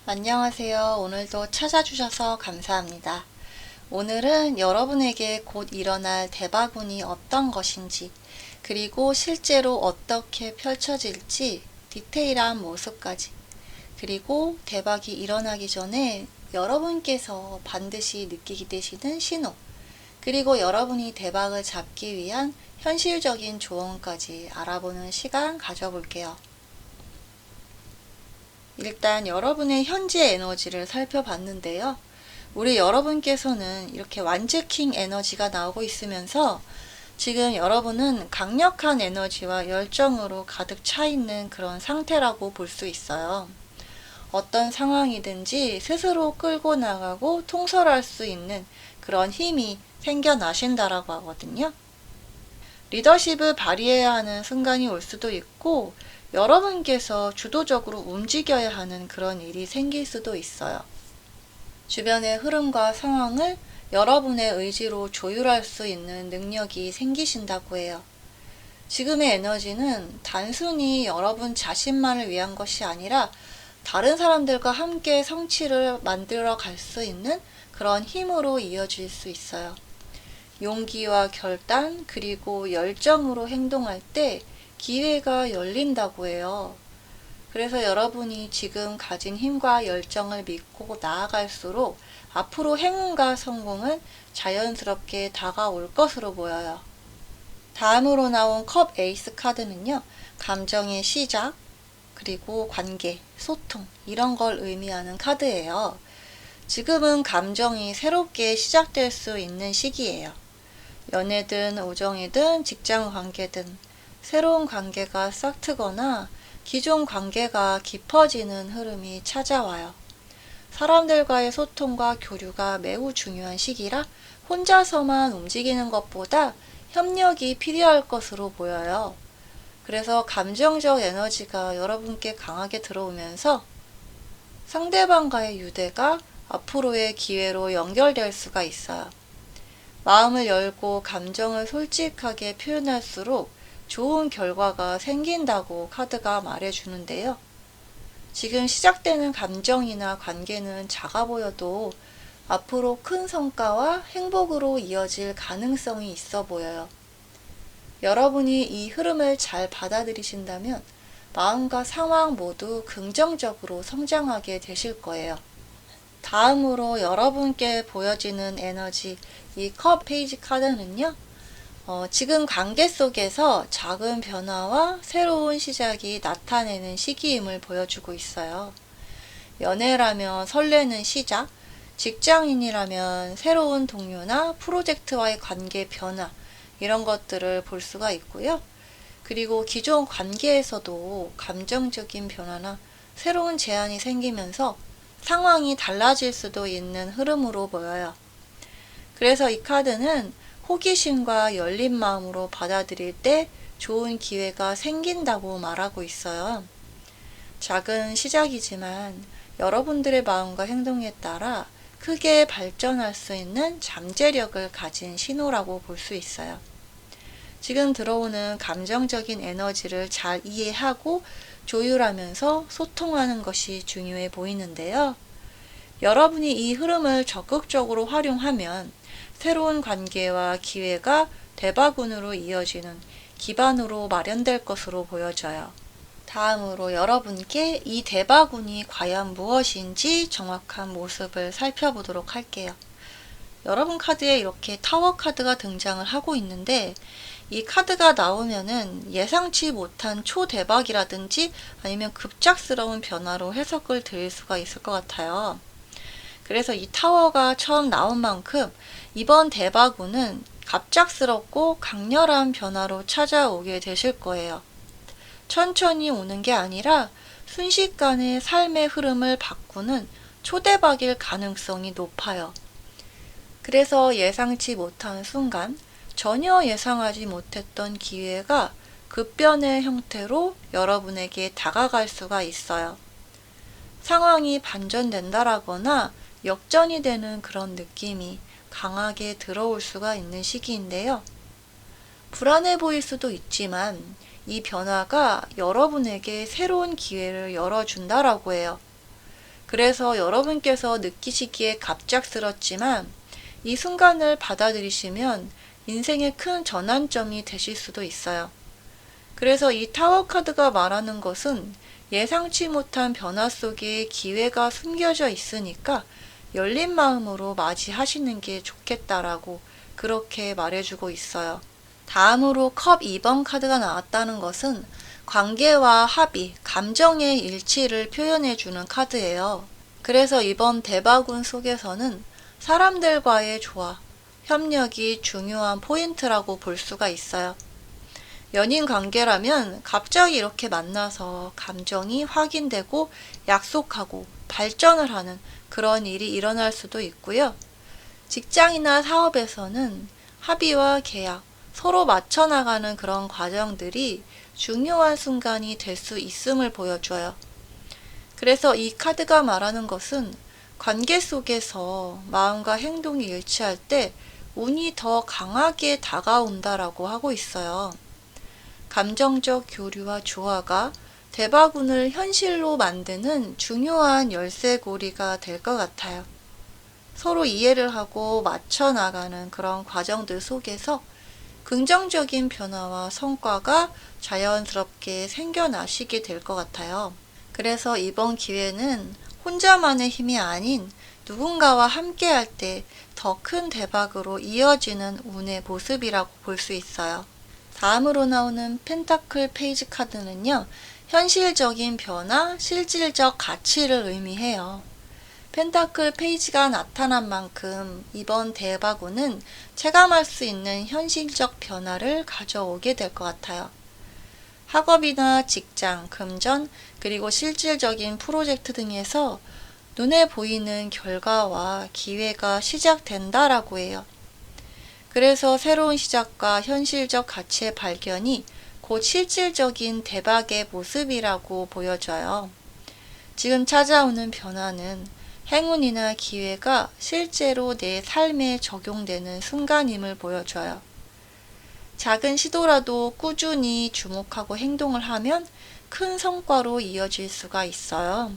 안녕하세요. 오늘도 찾아주셔서 감사합니다. 오늘은 여러분에게 곧 일어날 대박운이 어떤 것인지, 그리고 실제로 어떻게 펼쳐질지 디테일한 모습까지, 그리고 대박이 일어나기 전에 여러분께서 반드시 느끼게 되시는 신호, 그리고 여러분이 대박을 잡기 위한 현실적인 조언까지 알아보는 시간 가져볼게요. 일단 여러분의 현재 에너지를 살펴봤는데요. 우리 여러분께서는 이렇게 완즈킹 에너지가 나오고 있으면서 지금 여러분은 강력한 에너지와 열정으로 가득 차 있는 그런 상태라고 볼 수 있어요. 어떤 상황이든지 스스로 끌고 나가고 통솔할 수 있는 그런 힘이 생겨나신다라고 하거든요. 리더십을 발휘해야 하는 순간이 올 수도 있고 여러분께서 주도적으로 움직여야 하는 그런 일이 생길 수도 있어요. 주변의 흐름과 상황을 여러분의 의지로 조율할 수 있는 능력이 생기신다고 해요. 지금의 에너지는 단순히 여러분 자신만을 위한 것이 아니라 다른 사람들과 함께 성취를 만들어 갈 수 있는 그런 힘으로 이어질 수 있어요. 용기와 결단 그리고 열정으로 행동할 때 기회가 열린다고 해요. 그래서 여러분이 지금 가진 힘과 열정을 믿고 나아갈수록 앞으로 행운과 성공은 자연스럽게 다가올 것으로 보여요. 다음으로 나온 컵 에이스 카드는요, 감정의 시작, 그리고 관계, 소통, 이런 걸 의미하는 카드예요. 지금은 감정이 새롭게 시작될 수 있는 시기예요. 연애든 우정이든 직장 관계든 새로운 관계가 싹 트거나 기존 관계가 깊어지는 흐름이 찾아와요. 사람들과의 소통과 교류가 매우 중요한 시기라 혼자서만 움직이는 것보다 협력이 필요할 것으로 보여요. 그래서 감정적 에너지가 여러분께 강하게 들어오면서 상대방과의 유대가 앞으로의 기회로 연결될 수가 있어요. 마음을 열고 감정을 솔직하게 표현할수록 좋은 결과가 생긴다고 카드가 말해주는데요. 지금 시작되는 감정이나 관계는 작아 보여도 앞으로 큰 성과와 행복으로 이어질 가능성이 있어 보여요. 여러분이 이 흐름을 잘 받아들이신다면 마음과 상황 모두 긍정적으로 성장하게 되실 거예요. 다음으로 여러분께 보여지는 에너지, 이 컵 페이지 카드는요, 지금 관계 속에서 작은 변화와 새로운 시작이 나타내는 시기임을 보여주고 있어요. 연애라면 설레는 시작, 직장인이라면 새로운 동료나 프로젝트와의 관계 변화, 이런 것들을 볼 수가 있고요. 그리고 기존 관계에서도 감정적인 변화나 새로운 제안이 생기면서 상황이 달라질 수도 있는 흐름으로 보여요. 그래서 이 카드는 호기심과 열린 마음으로 받아들일 때 좋은 기회가 생긴다고 말하고 있어요. 작은 시작이지만 여러분들의 마음과 행동에 따라 크게 발전할 수 있는 잠재력을 가진 신호라고 볼 수 있어요. 지금 들어오는 감정적인 에너지를 잘 이해하고 조율하면서 소통하는 것이 중요해 보이는데요. 여러분이 이 흐름을 적극적으로 활용하면 새로운 관계와 기회가 대박운으로 이어지는 기반으로 마련될 것으로 보여져요. 다음으로 여러분께 이 대바군이 과연 무엇인지 정확한 모습을 살펴보도록 할게요. 여러분 카드에 이렇게 타워 카드가 등장을 하고 있는데, 이 카드가 나오면은 예상치 못한 초대박이라든지 아니면 급작스러운 변화로 해석을 드릴 수가 있을 것 같아요. 그래서 이 타워가 처음 나온 만큼 이번 대바군은 갑작스럽고 강렬한 변화로 찾아오게 되실 거예요. 천천히 오는 게 아니라 순식간에 삶의 흐름을 바꾸는 초대박일 가능성이 높아요. 그래서 예상치 못한 순간, 전혀 예상하지 못했던 기회가 급변의 형태로 여러분에게 다가갈 수가 있어요. 상황이 반전된다라거나 역전이 되는 그런 느낌이 강하게 들어올 수가 있는 시기인데요. 불안해 보일 수도 있지만 이 변화가 여러분에게 새로운 기회를 열어준다라고 해요. 그래서 여러분께서 느끼시기에 갑작스럽지만 이 순간을 받아들이시면 인생의 큰 전환점이 되실 수도 있어요. 그래서 이 타워 카드가 말하는 것은 예상치 못한 변화 속에 기회가 숨겨져 있으니까 열린 마음으로 맞이하시는 게 좋겠다라고 그렇게 말해주고 있어요. 다음으로 컵 2번 카드가 나왔다는 것은 관계와 합의, 감정의 일치를 표현해주는 카드예요. 그래서 이번 대바군 속에서는 사람들과의 조화, 협력이 중요한 포인트라고 볼 수가 있어요. 연인 관계라면 갑자기 이렇게 만나서 감정이 확인되고 약속하고 발전을 하는 그런 일이 일어날 수도 있고요. 직장이나 사업에서는 합의와 계약, 서로 맞춰나가는 그런 과정들이 중요한 순간이 될 수 있음을 보여줘요. 그래서 이 카드가 말하는 것은 관계 속에서 마음과 행동이 일치할 때 운이 더 강하게 다가온다라고 하고 있어요. 감정적 교류와 조화가 대바군을 현실로 만드는 중요한 열쇠고리가 될 것 같아요. 서로 이해를 하고 맞춰나가는 그런 과정들 속에서 긍정적인 변화와 성과가 자연스럽게 생겨나시게 될 것 같아요. 그래서 이번 기회는 혼자만의 힘이 아닌 누군가와 함께할 때 더 큰 대박으로 이어지는 운의 모습이라고 볼 수 있어요. 다음으로 나오는 펜타클 페이지 카드는요, 현실적인 변화, 실질적 가치를 의미해요. 펜타클 페이지가 나타난 만큼 이번 대바군은 체감할 수 있는 현실적 변화를 가져오게 될 것 같아요. 학업이나 직장, 금전, 그리고 실질적인 프로젝트 등에서 눈에 보이는 결과와 기회가 시작된다라고 해요. 그래서 새로운 시작과 현실적 가치의 발견이 곧 실질적인 대박의 모습이라고 보여져요. 지금 찾아오는 변화는 행운이나 기회가 실제로 내 삶에 적용되는 순간임을 보여줘요. 작은 시도라도 꾸준히 주목하고 행동을 하면 큰 성과로 이어질 수가 있어요.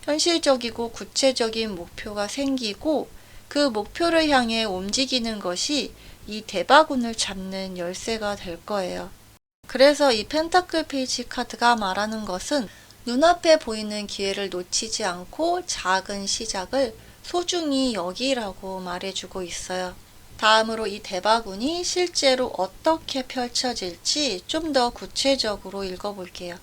현실적이고 구체적인 목표가 생기고 그 목표를 향해 움직이는 것이 이 대바군을 잡는 열쇠가 될 거예요. 그래서 이 펜타클 페이지 카드가 말하는 것은 눈앞에 보이는 기회를 놓치지 않고 작은 시작을 소중히 여기라고 말해주고 있어요. 다음으로 이 대바군이 실제로 어떻게 펼쳐질지 좀 더 구체적으로 읽어볼게요.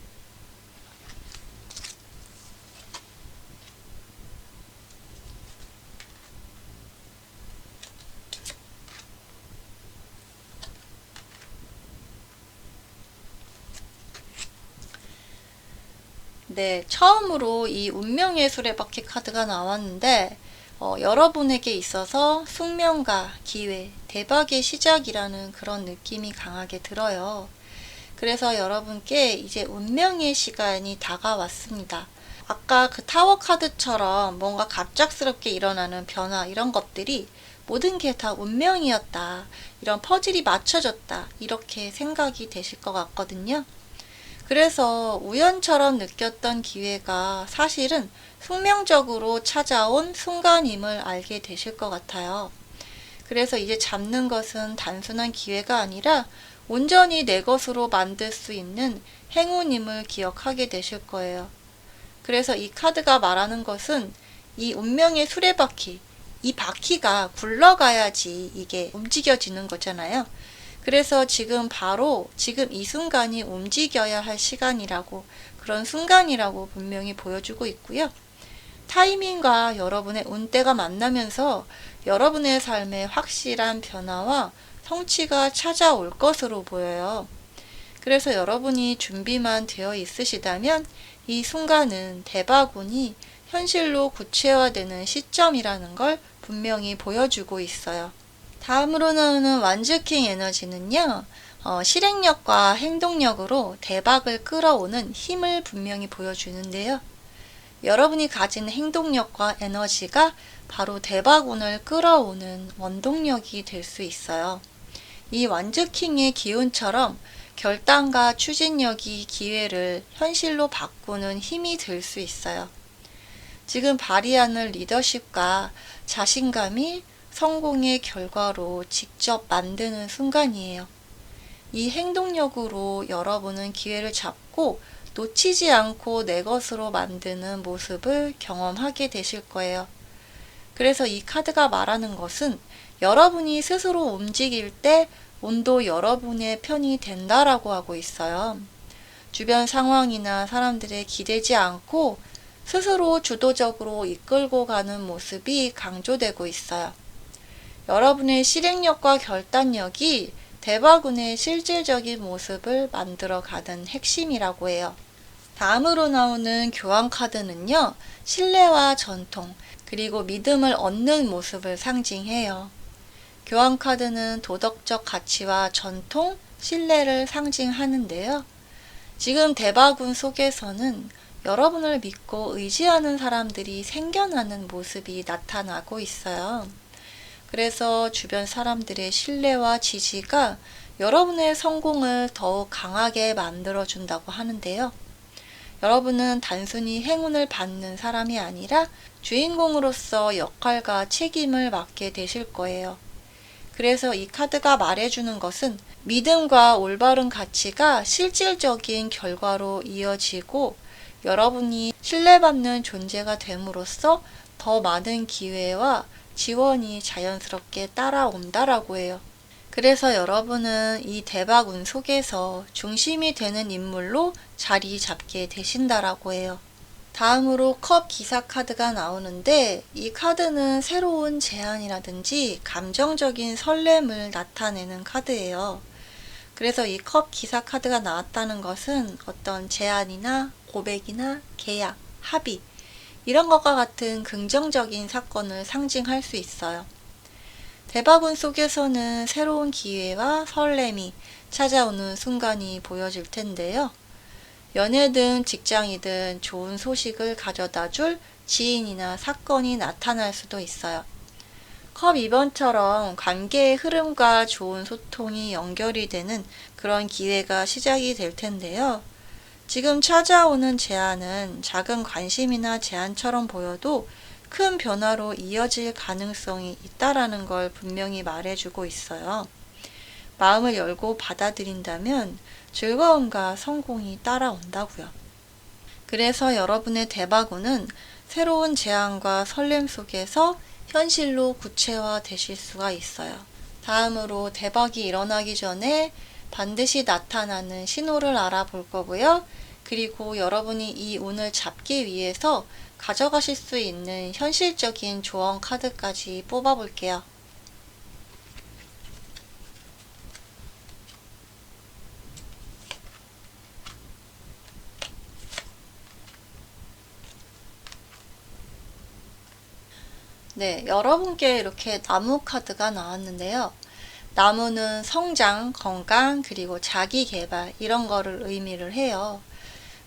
네, 처음으로 이 운명의 수레바퀴 카드가 나왔는데 여러분에게 있어서 숙명과 기회, 대박의 시작이라는 그런 느낌이 강하게 들어요. 그래서 여러분께 이제 운명의 시간이 다가왔습니다. 아까 그 타워 카드처럼 뭔가 갑작스럽게 일어나는 변화 이런 것들이 모든 게 다 운명이었다. 이런 퍼즐이 맞춰졌다. 이렇게 생각이 되실 것 같거든요. 그래서 우연처럼 느꼈던 기회가 사실은 숙명적으로 찾아온 순간임을 알게 되실 것 같아요. 그래서 이제 잡는 것은 단순한 기회가 아니라 온전히 내 것으로 만들 수 있는 행운임을 기억하게 되실 거예요. 그래서 이 카드가 말하는 것은 이 운명의 수레바퀴, 이 바퀴가 굴러가야지 이게 움직여지는 거잖아요. 그래서 지금 이 순간이 움직여야 할 시간이라고, 그런 순간이라고 분명히 보여주고 있고요. 타이밍과 여러분의 운때가 만나면서 여러분의 삶에 확실한 변화와 성취가 찾아올 것으로 보여요. 그래서 여러분이 준비만 되어 있으시다면 이 순간은 대박운이 현실로 구체화되는 시점이라는 걸 분명히 보여주고 있어요. 다음으로 나오는 완즈킹 에너지는요, 실행력과 행동력으로 대박을 끌어오는 힘을 분명히 보여주는데요. 여러분이 가진 행동력과 에너지가 바로 대박운을 끌어오는 원동력이 될 수 있어요. 이 완즈킹의 기운처럼 결단과 추진력이 기회를 현실로 바꾸는 힘이 될 수 있어요. 지금 발휘하는 리더십과 자신감이 성공의 결과로 직접 만드는 순간이에요. 이 행동력으로 여러분은 기회를 잡고 놓치지 않고 내 것으로 만드는 모습을 경험하게 되실 거예요. 그래서 이 카드가 말하는 것은 여러분이 스스로 움직일 때 운도 여러분의 편이 된다라고 하고 있어요. 주변 상황이나 사람들에 기대지 않고 스스로 주도적으로 이끌고 가는 모습이 강조되고 있어요. 여러분의 실행력과 결단력이 대박운의 실질적인 모습을 만들어가는 핵심이라고 해요. 다음으로 나오는 교황 카드는요, 신뢰와 전통, 그리고 믿음을 얻는 모습을 상징해요. 교황 카드는 도덕적 가치와 전통, 신뢰를 상징하는데요. 지금 대박운 속에서는 여러분을 믿고 의지하는 사람들이 생겨나는 모습이 나타나고 있어요. 그래서 주변 사람들의 신뢰와 지지가 여러분의 성공을 더욱 강하게 만들어준다고 하는데요. 여러분은 단순히 행운을 받는 사람이 아니라 주인공으로서 역할과 책임을 맡게 되실 거예요. 그래서 이 카드가 말해주는 것은 믿음과 올바른 가치가 실질적인 결과로 이어지고 여러분이 신뢰받는 존재가 됨으로써 더 많은 기회와 지원이 자연스럽게 따라온다라고 해요. 그래서 여러분은 이 대박운 속에서 중심이 되는 인물로 자리 잡게 되신다라고 해요. 다음으로 컵 기사 카드가 나오는데 이 카드는 새로운 제안이라든지 감정적인 설렘을 나타내는 카드예요. 그래서 이 컵 기사 카드가 나왔다는 것은 어떤 제안이나 고백이나 계약, 합의 이런 것과 같은 긍정적인 사건을 상징할 수 있어요. 대박운 속에서는 새로운 기회와 설렘이 찾아오는 순간이 보여질 텐데요. 연애든 직장이든 좋은 소식을 가져다 줄 지인이나 사건이 나타날 수도 있어요. 컵 2번처럼 관계의 흐름과 좋은 소통이 연결이 되는 그런 기회가 시작이 될 텐데요. 지금 찾아오는 제안은 작은 관심이나 제안처럼 보여도 큰 변화로 이어질 가능성이 있다라는 걸 분명히 말해주고 있어요. 마음을 열고 받아들인다면 즐거움과 성공이 따라온다고요. 그래서 여러분의 대박운은 새로운 제안과 설렘 속에서 현실로 구체화 되실 수가 있어요. 다음으로 대박이 일어나기 전에 반드시 나타나는 신호를 알아볼 거고요. 그리고 여러분이 이 운을 잡기 위해서 가져가실 수 있는 현실적인 조언 카드까지 뽑아볼게요. 네, 여러분께 이렇게 나무 카드가 나왔는데요. 나무는 성장, 건강, 그리고 자기 개발 이런 거를 의미를 해요.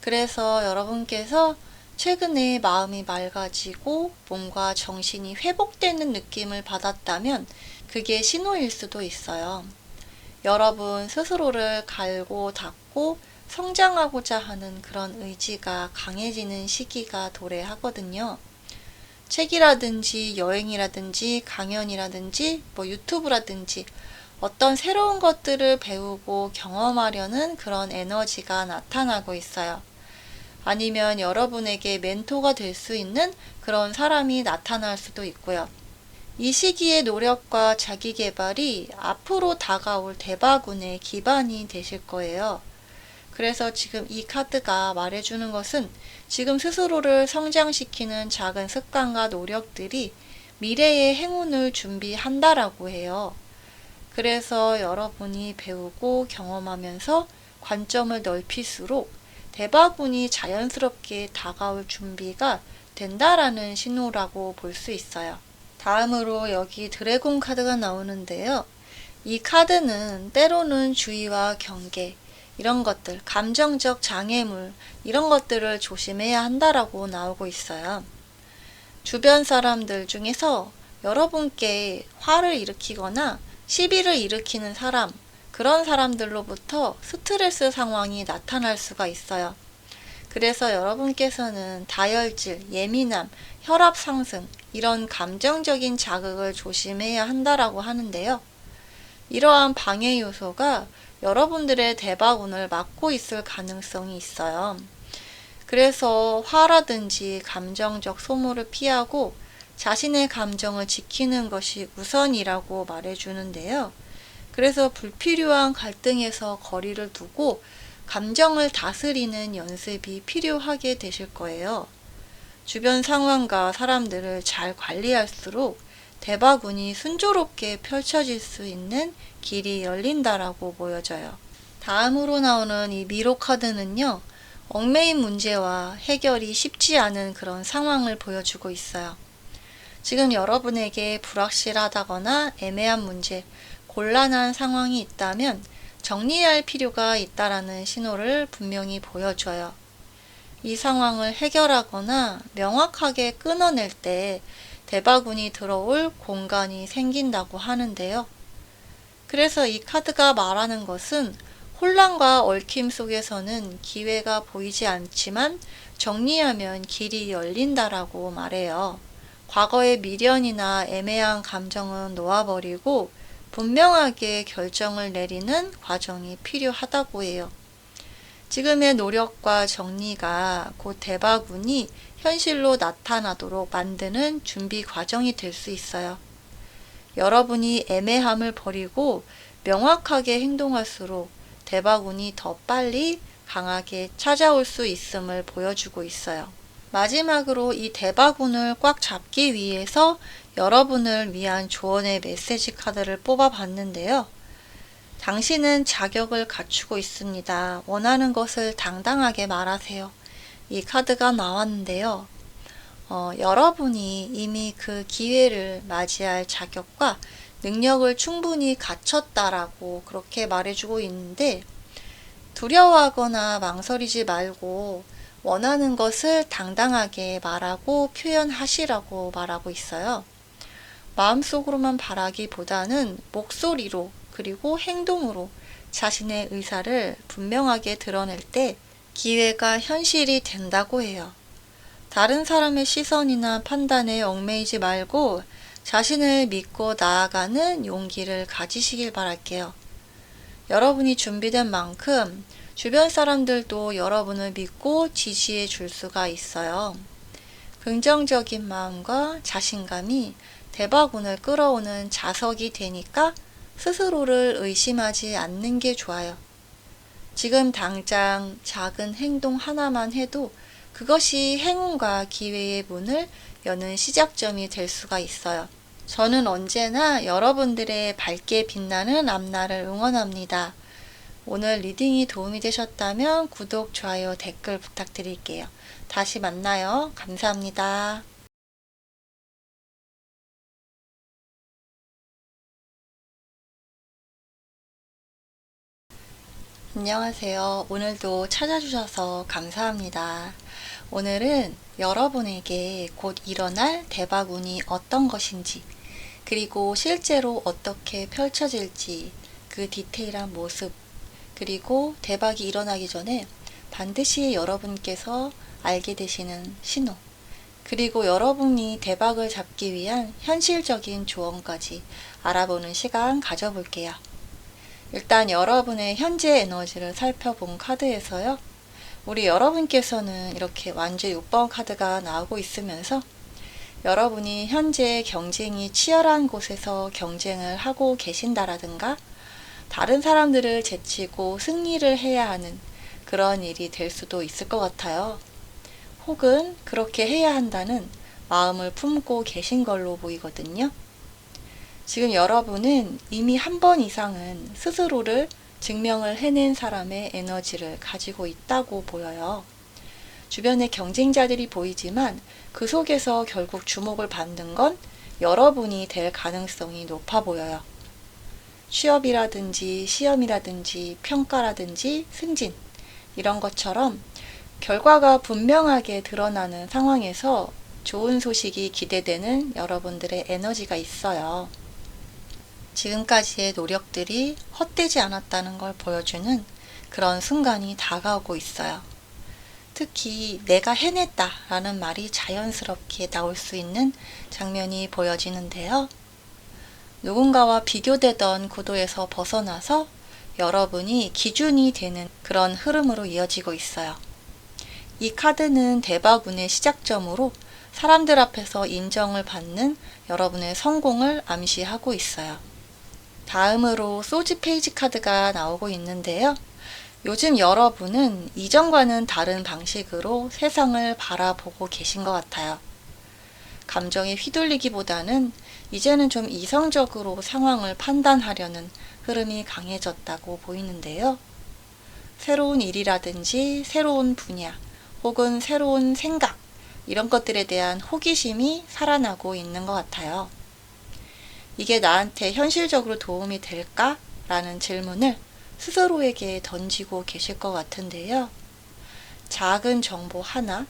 그래서 여러분께서 최근에 마음이 맑아지고 몸과 정신이 회복되는 느낌을 받았다면 그게 신호일 수도 있어요. 여러분 스스로를 갈고 닦고 성장하고자 하는 그런 의지가 강해지는 시기가 도래하거든요. 책이라든지 여행이라든지 강연이라든지 유튜브라든지 어떤 새로운 것들을 배우고 경험하려는 그런 에너지가 나타나고 있어요. 아니면 여러분에게 멘토가 될 수 있는 그런 사람이 나타날 수도 있고요. 이 시기의 노력과 자기 개발이 앞으로 다가올 대박운의 기반이 되실 거예요. 그래서 지금 이 카드가 말해주는 것은 지금 스스로를 성장시키는 작은 습관과 노력들이 미래의 행운을 준비한다라고 해요. 그래서 여러분이 배우고 경험하면서 관점을 넓힐수록 대박운이 자연스럽게 다가올 준비가 된다라는 신호라고 볼 수 있어요. 다음으로 여기 드래곤 카드가 나오는데요. 이 카드는 때로는 주의와 경계, 이런 것들, 감정적 장애물, 이런 것들을 조심해야 한다라고 나오고 있어요. 주변 사람들 중에서 여러분께 화를 일으키거나 시비를 일으키는 사람, 그런 사람들로부터 스트레스 상황이 나타날 수가 있어요. 그래서 여러분께서는 다혈질, 예민함, 혈압 상승, 이런 감정적인 자극을 조심해야 한다라고 하는데요. 이러한 방해 요소가 여러분들의 대박운을 막고 있을 가능성이 있어요. 그래서 화라든지 감정적 소모를 피하고 자신의 감정을 지키는 것이 우선이라고 말해주는데요. 그래서 불필요한 갈등에서 거리를 두고 감정을 다스리는 연습이 필요하게 되실 거예요. 주변 상황과 사람들을 잘 관리할수록 대박운이 순조롭게 펼쳐질 수 있는 길이 열린다라고 보여져요. 다음으로 나오는 이 미로 카드는요. 얽매인 문제와 해결이 쉽지 않은 그런 상황을 보여주고 있어요. 지금 여러분에게 불확실하다거나 애매한 문제, 곤란한 상황이 있다면 정리할 필요가 있다라는 신호를 분명히 보여줘요. 이 상황을 해결하거나 명확하게 끊어낼 때 대박운이 들어올 공간이 생긴다고 하는데요. 그래서 이 카드가 말하는 것은 혼란과 얽힘 속에서는 기회가 보이지 않지만 정리하면 길이 열린다라고 말해요. 과거의 미련이나 애매한 감정은 놓아버리고 분명하게 결정을 내리는 과정이 필요하다고 해요. 지금의 노력과 정리가 곧 대박운이 현실로 나타나도록 만드는 준비 과정이 될 수 있어요. 여러분이 애매함을 버리고 명확하게 행동할수록 대박운이 더 빨리 강하게 찾아올 수 있음을 보여주고 있어요. 마지막으로 이 대박운을 꽉 잡기 위해서 여러분을 위한 조언의 메시지 카드를 뽑아봤는데요. 당신은 자격을 갖추고 있습니다. 원하는 것을 당당하게 말하세요. 이 카드가 나왔는데요. 여러분이 이미 그 기회를 맞이할 자격과 능력을 충분히 갖췄다라고 그렇게 말해주고 있는데, 두려워하거나 망설이지 말고 원하는 것을 당당하게 말하고 표현하시라고 말하고 있어요. 마음속으로만 바라기보다는 목소리로 그리고 행동으로 자신의 의사를 분명하게 드러낼 때 기회가 현실이 된다고 해요. 다른 사람의 시선이나 판단에 얽매이지 말고 자신을 믿고 나아가는 용기를 가지시길 바랄게요. 여러분이 준비된 만큼 주변 사람들도 여러분을 믿고 지지해 줄 수가 있어요. 긍정적인 마음과 자신감이 대박운을 끌어오는 자석이 되니까 스스로를 의심하지 않는 게 좋아요. 지금 당장 작은 행동 하나만 해도 그것이 행운과 기회의 문을 여는 시작점이 될 수가 있어요. 저는 언제나 여러분들의 밝게 빛나는 앞날을 응원합니다. 오늘 리딩이 도움이 되셨다면 구독, 좋아요, 댓글 부탁드릴게요. 다시 만나요. 감사합니다. 안녕하세요. 오늘도 찾아주셔서 감사합니다. 오늘은 여러분에게 곧 일어날 대박운이 어떤 것인지, 그리고 실제로 어떻게 펼쳐질지 그 디테일한 모습, 그리고 대박이 일어나기 전에 반드시 여러분께서 알게 되시는 신호, 그리고 여러분이 대박을 잡기 위한 현실적인 조언까지 알아보는 시간 가져볼게요. 일단 여러분의 현재 에너지를 살펴본 카드에서요. 우리 여러분께서는 이렇게 완제 6번 카드가 나오고 있으면서 여러분이 현재 경쟁이 치열한 곳에서 경쟁을 하고 계신다라든가 다른 사람들을 제치고 승리를 해야 하는 그런 일이 될 수도 있을 것 같아요. 혹은 그렇게 해야 한다는 마음을 품고 계신 걸로 보이거든요. 지금 여러분은 이미 한 번 이상은 스스로를 증명을 해낸 사람의 에너지를 가지고 있다고 보여요. 주변에 경쟁자들이 보이지만 그 속에서 결국 주목을 받는 건 여러분이 될 가능성이 높아 보여요. 취업이라든지 시험이라든지 평가라든지 승진 이런 것처럼 결과가 분명하게 드러나는 상황에서 좋은 소식이 기대되는 여러분들의 에너지가 있어요. 지금까지의 노력들이 헛되지 않았다는 걸 보여주는 그런 순간이 다가오고 있어요. 특히 내가 해냈다 라는 말이 자연스럽게 나올 수 있는 장면이 보여지는데요. 누군가와 비교되던 구도에서 벗어나서 여러분이 기준이 되는 그런 흐름으로 이어지고 있어요. 이 카드는 대박운의 시작점으로 사람들 앞에서 인정을 받는 여러분의 성공을 암시하고 있어요. 다음으로 소지 페이지 카드가 나오고 있는데요. 요즘 여러분은 이전과는 다른 방식으로 세상을 바라보고 계신 것 같아요. 감정에 휘둘리기보다는 이제는 좀 이성적으로 상황을 판단하려는 흐름이 강해졌다고 보이는데요. 새로운 일이라든지 새로운 분야 혹은 새로운 생각 이런 것들에 대한 호기심이 살아나고 있는 것 같아요. 이게 나한테 현실적으로 도움이 될까? 라는 질문을 스스로에게 던지고 계실 것 같은데요. 작은 정보 하나,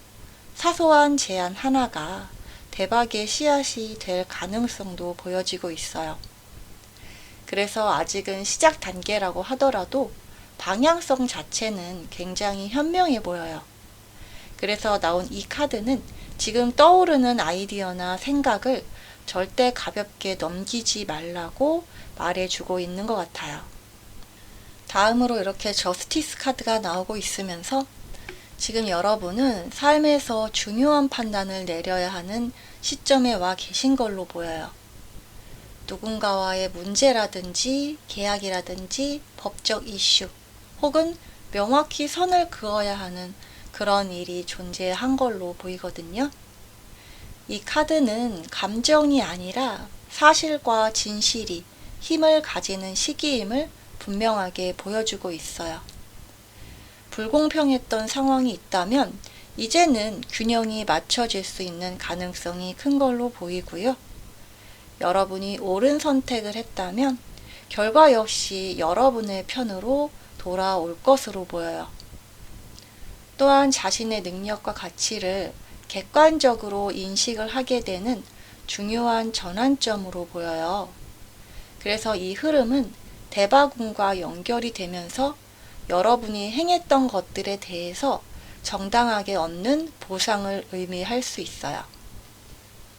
사소한 제안 하나가 대박의 씨앗이 될 가능성도 보여지고 있어요. 그래서 아직은 시작 단계라고 하더라도 방향성 자체는 굉장히 현명해 보여요. 그래서 나온 이 카드는 지금 떠오르는 아이디어나 생각을 절대 가볍게 넘기지 말라고 말해주고 있는 것 같아요. 다음으로 이렇게 저스티스 카드가 나오고 있으면서 지금 여러분은 삶에서 중요한 판단을 내려야 하는 시점에 와 계신 걸로 보여요. 누군가와의 문제라든지 계약이라든지 법적 이슈 혹은 명확히 선을 그어야 하는 그런 일이 존재한 걸로 보이거든요. 이 카드는 감정이 아니라 사실과 진실이 힘을 가지는 시기임을 분명하게 보여주고 있어요. 불공평했던 상황이 있다면 이제는 균형이 맞춰질 수 있는 가능성이 큰 걸로 보이고요. 여러분이 옳은 선택을 했다면 결과 역시 여러분의 편으로 돌아올 것으로 보여요. 또한 자신의 능력과 가치를 객관적으로 인식을 하게 되는 중요한 전환점으로 보여요. 그래서 이 흐름은 대박운과 연결이 되면서 여러분이 행했던 것들에 대해서 정당하게 얻는 보상을 의미할 수 있어요.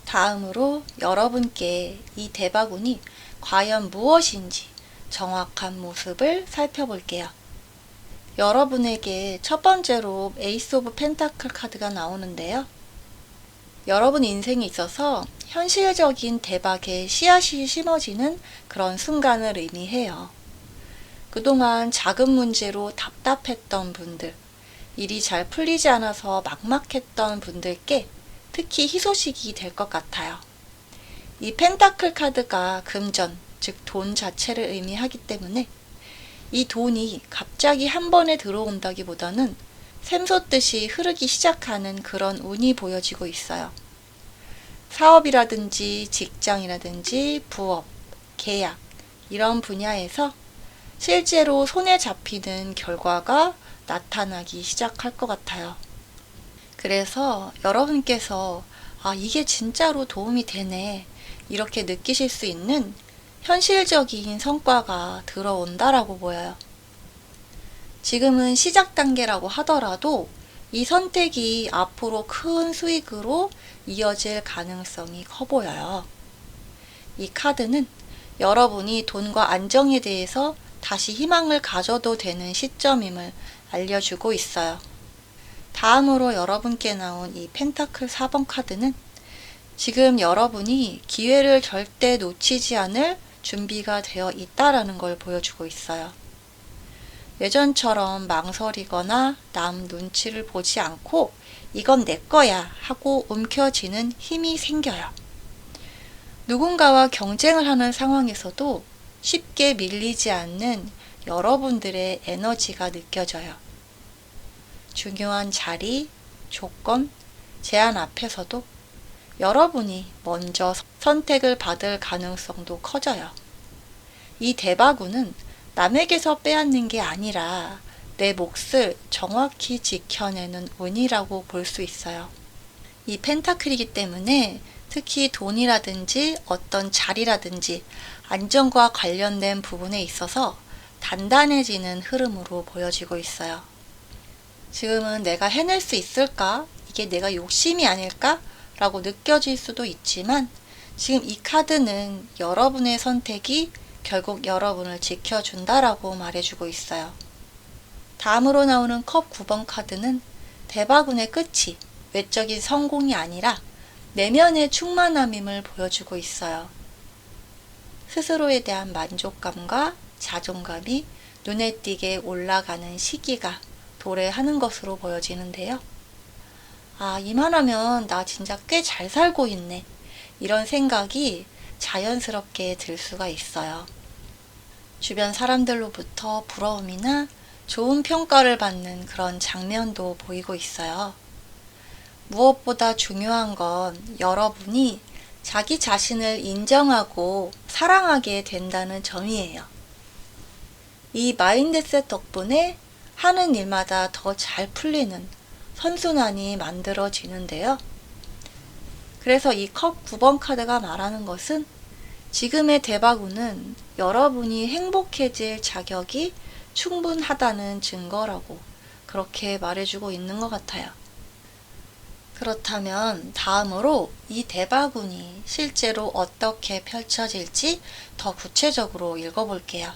다음으로 여러분께 이 대박운이 과연 무엇인지 정확한 모습을 살펴볼게요. 여러분에게 첫 번째로 에이스 오브 펜타클 카드가 나오는데요. 여러분 인생에 있어서 현실적인 대박의 씨앗이 심어지는 그런 순간을 의미해요. 그동안 작은 문제로 답답했던 분들, 일이 잘 풀리지 않아서 막막했던 분들께 특히 희소식이 될 것 같아요. 이 펜타클 카드가 금전, 즉 돈 자체를 의미하기 때문에 이 돈이 갑자기 한 번에 들어온다기보다는 샘솟듯이 흐르기 시작하는 그런 운이 보여지고 있어요. 사업이라든지 직장이라든지 부업, 계약 이런 분야에서 실제로 손에 잡히는 결과가 나타나기 시작할 것 같아요. 그래서 여러분께서 이게 진짜로 도움이 되네 이렇게 느끼실 수 있는 현실적인 성과가 들어온다라고 보여요. 지금은 시작 단계라고 하더라도 이 선택이 앞으로 큰 수익으로 이어질 가능성이 커 보여요. 이 카드는 여러분이 돈과 안정에 대해서 다시 희망을 가져도 되는 시점임을 알려주고 있어요. 다음으로 여러분께 나온 이 펜타클 4번 카드는 지금 여러분이 기회를 절대 놓치지 않을 준비가 되어 있다라는 걸 보여주고 있어요. 예전처럼 망설이거나 남 눈치를 보지 않고 이건 내 거야 하고 움켜쥐는 힘이 생겨요. 누군가와 경쟁을 하는 상황에서도 쉽게 밀리지 않는 여러분들의 에너지가 느껴져요. 중요한 자리, 조건, 제안 앞에서도 여러분이 먼저 선택을 받을 가능성도 커져요. 이 대바구는 남에게서 빼앗는 게 아니라 내 몫을 정확히 지켜내는 운이라고 볼 수 있어요. 이 펜타클이기 때문에 특히 돈이라든지 어떤 자리라든지 안정과 관련된 부분에 있어서 단단해지는 흐름으로 보여지고 있어요. 지금은 내가 해낼 수 있을까? 이게 내가 욕심이 아닐까? 라고 느껴질 수도 있지만 지금 이 카드는 여러분의 선택이 결국 여러분을 지켜준다라고 말해주고 있어요. 다음으로 나오는 컵 9번 카드는 대바군의 끝이 외적인 성공이 아니라 내면의 충만함임을 보여주고 있어요. 스스로에 대한 만족감과 자존감이 눈에 띄게 올라가는 시기가 도래하는 것으로 보여지는데요. 아, 이만하면 나 진짜 꽤 잘 살고 있네. 이런 생각이 자연스럽게 들 수가 있어요. 주변 사람들로부터 부러움이나 좋은 평가를 받는 그런 장면도 보이고 있어요. 무엇보다 중요한 건 여러분이 자기 자신을 인정하고 사랑하게 된다는 점이에요. 이 마인드셋 덕분에 하는 일마다 더 잘 풀리는 선순환이 만들어지는데요. 그래서 이 컵 9번 카드가 말하는 것은 지금의 대바구는 여러분이 행복해질 자격이 충분하다는 증거라고 그렇게 말해주고 있는 것 같아요. 그렇다면 다음으로 이 대바군이 실제로 어떻게 펼쳐질지 더 구체적으로 읽어볼게요.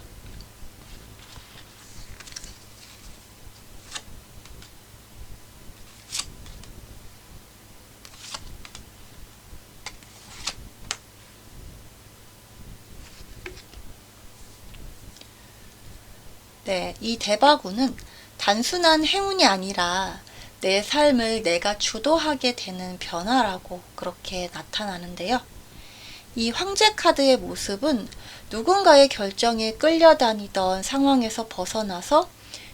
네, 이 대바구는 단순한 행운이 아니라 내 삶을 내가 주도하게 되는 변화라고 그렇게 나타나는데요. 이 황제 카드의 모습은 누군가의 결정에 끌려다니던 상황에서 벗어나서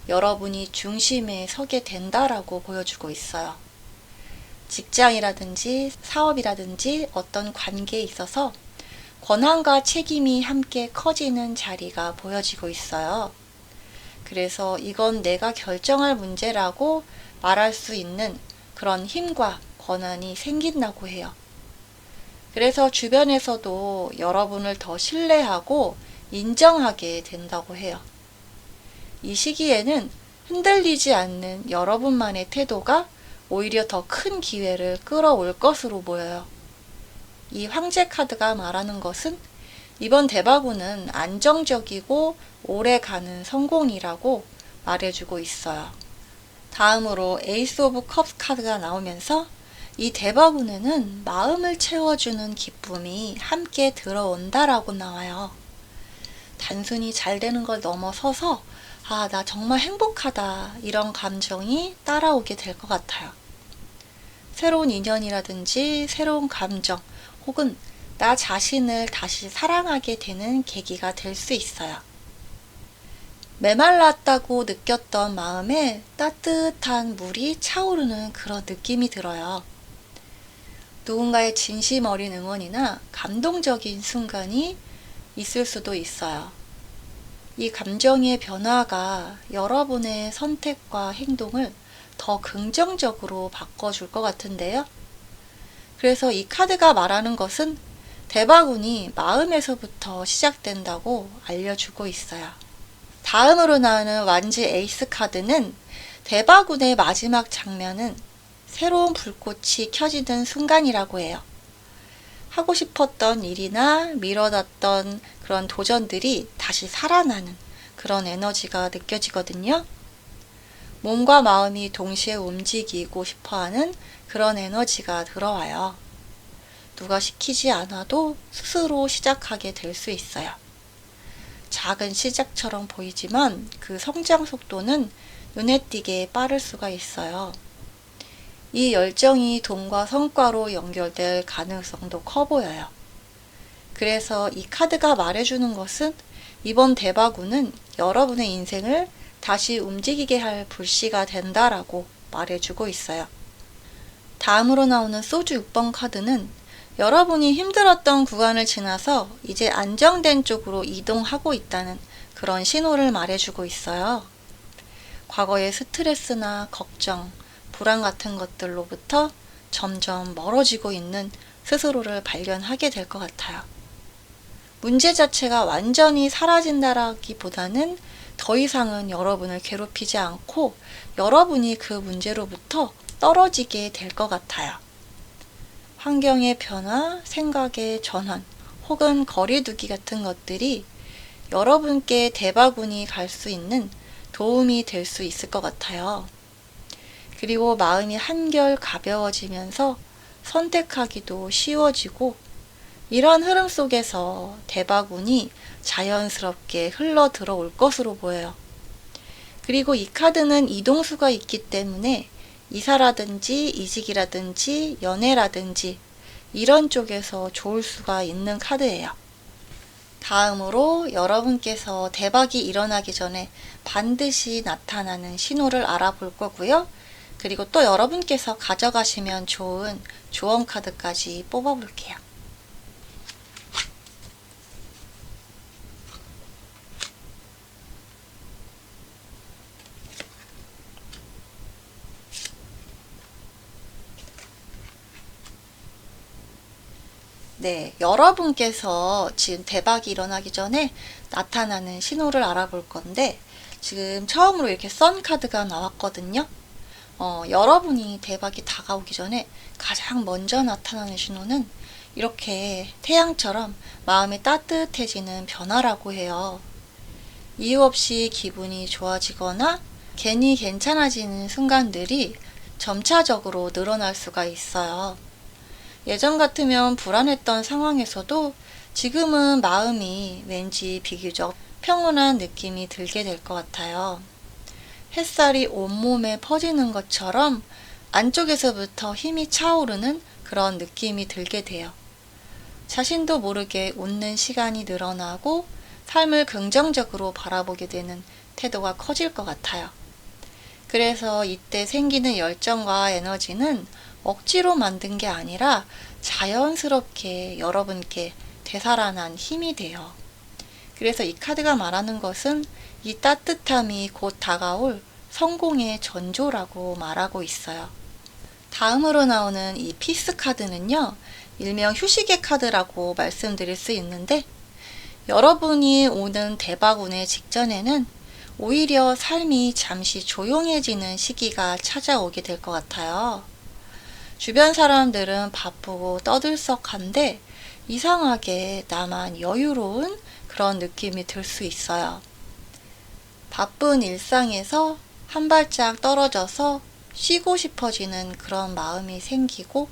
여러분이 중심에 서게 된다라고 보여주고 있어요. 직장이라든지 사업이라든지 어떤 관계에 있어서 권한과 책임이 함께 커지는 자리가 보여지고 있어요. 그래서 이건 내가 결정할 문제라고 말할 수 있는 그런 힘과 권한이 생긴다고 해요. 그래서 주변에서도 여러분을 더 신뢰하고 인정하게 된다고 해요. 이 시기에는 흔들리지 않는 여러분만의 태도가 오히려 더 큰 기회를 끌어올 것으로 보여요. 이 황제 카드가 말하는 것은 이번 대바구는 안정적이고 오래가는 성공이라고 말해주고 있어요. 다음으로 에이스 오브 컵스 카드가 나오면서 이 대바구에는 마음을 채워주는 기쁨이 함께 들어온다라고 나와요. 단순히 잘 되는 걸 넘어서서 아, 나 정말 행복하다 이런 감정이 따라오게 될 것 같아요. 새로운 인연이라든지 새로운 감정 혹은 나 자신을 다시 사랑하게 되는 계기가 될 수 있어요. 메말랐다고 느꼈던 마음에 따뜻한 물이 차오르는 그런 느낌이 들어요. 누군가의 진심 어린 응원이나 감동적인 순간이 있을 수도 있어요. 이 감정의 변화가 여러분의 선택과 행동을 더 긍정적으로 바꿔줄 것 같은데요. 그래서 이 카드가 말하는 것은 대바군이 마음에서부터 시작된다고 알려주고 있어요. 다음으로 나오는 완지 에이스 카드는 대바군의 마지막 장면은 새로운 불꽃이 켜지는 순간이라고 해요. 하고 싶었던 일이나 미뤄뒀던 그런 도전들이 다시 살아나는 그런 에너지가 느껴지거든요. 몸과 마음이 동시에 움직이고 싶어하는 그런 에너지가 들어와요. 누가 시키지 않아도 스스로 시작하게 될 수 있어요. 작은 시작처럼 보이지만 그 성장 속도는 눈에 띄게 빠를 수가 있어요. 이 열정이 돈과 성과로 연결될 가능성도 커 보여요. 그래서 이 카드가 말해주는 것은 이번 대바구는 여러분의 인생을 다시 움직이게 할 불씨가 된다라고 말해주고 있어요. 다음으로 나오는 소주 6번 카드는 여러분이 힘들었던 구간을 지나서 이제 안정된 쪽으로 이동하고 있다는 그런 신호를 말해주고 있어요. 과거의 스트레스나 걱정, 불안 같은 것들로부터 점점 멀어지고 있는 스스로를 발견하게 될 것 같아요. 문제 자체가 완전히 사라진다라기보다는 더 이상은 여러분을 괴롭히지 않고 여러분이 그 문제로부터 떨어지게 될 것 같아요. 환경의 변화, 생각의 전환, 혹은 거리두기 같은 것들이 여러분께 대바구니 갈 수 있는 도움이 될 수 있을 것 같아요. 그리고 마음이 한결 가벼워지면서 선택하기도 쉬워지고 이런 흐름 속에서 대바구니 자연스럽게 흘러 들어올 것으로 보여요. 그리고 이 카드는 이동수가 있기 때문에 이사라든지 이직이라든지 연애라든지 이런 쪽에서 좋을 수가 있는 카드예요. 다음으로 여러분께서 대박이 일어나기 전에 반드시 나타나는 신호를 알아볼 거고요. 그리고 또 여러분께서 가져가시면 좋은 조언 카드까지 뽑아볼게요. 네, 여러분께서 지금 대박이 일어나기 전에 나타나는 신호를 알아볼 건데 지금 처음으로 이렇게 선 카드가 나왔거든요. 여러분이 대박이 다가오기 전에 가장 먼저 나타나는 신호는 이렇게 태양처럼 마음이 따뜻해지는 변화라고 해요. 이유 없이 기분이 좋아지거나 괜히 괜찮아지는 순간들이 점차적으로 늘어날 수가 있어요. 예전 같으면 불안했던 상황에서도 지금은 마음이 왠지 비교적 평온한 느낌이 들게 될 것 같아요. 햇살이 온몸에 퍼지는 것처럼 안쪽에서부터 힘이 차오르는 그런 느낌이 들게 돼요. 자신도 모르게 웃는 시간이 늘어나고 삶을 긍정적으로 바라보게 되는 태도가 커질 것 같아요. 그래서 이때 생기는 열정과 에너지는 억지로 만든 게 아니라 자연스럽게 여러분께 되살아난 힘이 돼요. 그래서 이 카드가 말하는 것은 이 따뜻함이 곧 다가올 성공의 전조라고 말하고 있어요. 다음으로 나오는 이 피스 카드는요, 일명 휴식의 카드라고 말씀드릴 수 있는데 여러분이 오는 대박운의 직전에는 오히려 삶이 잠시 조용해지는 시기가 찾아오게 될 것 같아요. 주변 사람들은 바쁘고 떠들썩한데 이상하게 나만 여유로운 그런 느낌이 들 수 있어요. 바쁜 일상에서 한 발짝 떨어져서 쉬고 싶어지는 그런 마음이 생기고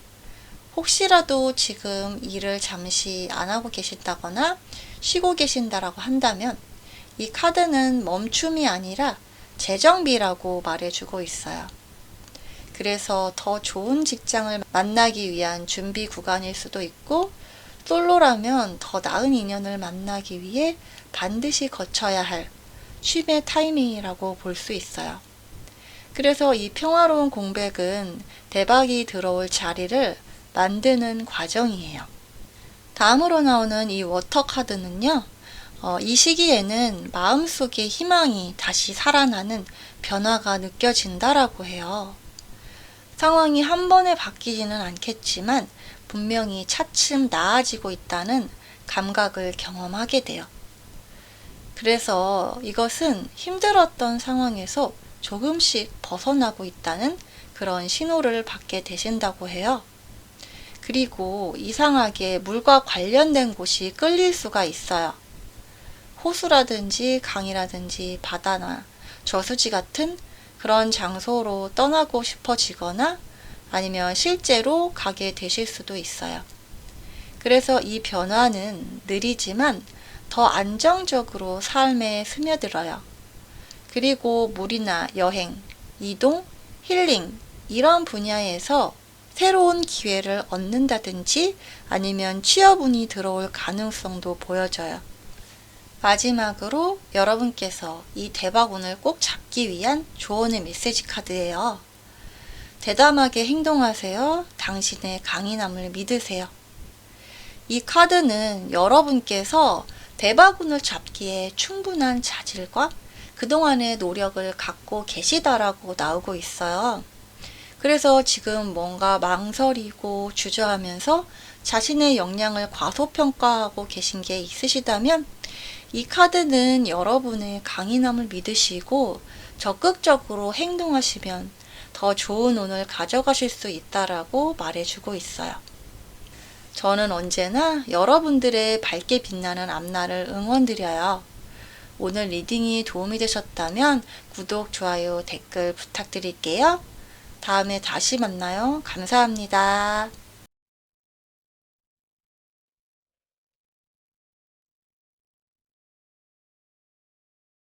혹시라도 지금 일을 잠시 안 하고 계신다거나 쉬고 계신다라고 한다면 이 카드는 멈춤이 아니라 재정비라고 말해주고 있어요. 그래서 더 좋은 직장을 만나기 위한 준비 구간일 수도 있고 솔로라면 더 나은 인연을 만나기 위해 반드시 거쳐야 할 쉼의 타이밍이라고 볼 수 있어요. 그래서 이 평화로운 공백은 대박이 들어올 자리를 만드는 과정이에요. 다음으로 나오는 이 워터 카드는요, 이 시기에는 마음속에 희망이 다시 살아나는 변화가 느껴진다라고 해요. 상황이 한 번에 바뀌지는 않겠지만 분명히 차츰 나아지고 있다는 감각을 경험하게 돼요. 그래서 이것은 힘들었던 상황에서 조금씩 벗어나고 있다는 그런 신호를 받게 되신다고 해요. 그리고 이상하게 물과 관련된 곳이 끌릴 수가 있어요. 호수라든지 강이라든지 바다나 저수지 같은 그런 장소로 떠나고 싶어지거나 아니면 실제로 가게 되실 수도 있어요. 그래서 이 변화는 느리지만 더 안정적으로 삶에 스며들어요. 그리고 물이나 여행, 이동, 힐링 이런 분야에서 새로운 기회를 얻는다든지 아니면 취업운이 들어올 가능성도 보여져요. 마지막으로 여러분께서 이 대박운을 꼭 잡기 위한 조언의 메시지 카드예요. 대담하게 행동하세요. 당신의 강인함을 믿으세요. 이 카드는 여러분께서 대박운을 잡기에 충분한 자질과 그동안의 노력을 갖고 계시다라고 나오고 있어요. 그래서 지금 뭔가 망설이고 주저하면서 자신의 역량을 과소평가하고 계신 게 있으시다면 이 카드는 여러분의 강인함을 믿으시고 적극적으로 행동하시면 더 좋은 운을 가져가실 수 있다라고 말해주고 있어요. 저는 언제나 여러분들의 밝게 빛나는 앞날을 응원드려요. 오늘 리딩이 도움이 되셨다면 구독, 좋아요, 댓글 부탁드릴게요. 다음에 다시 만나요. 감사합니다.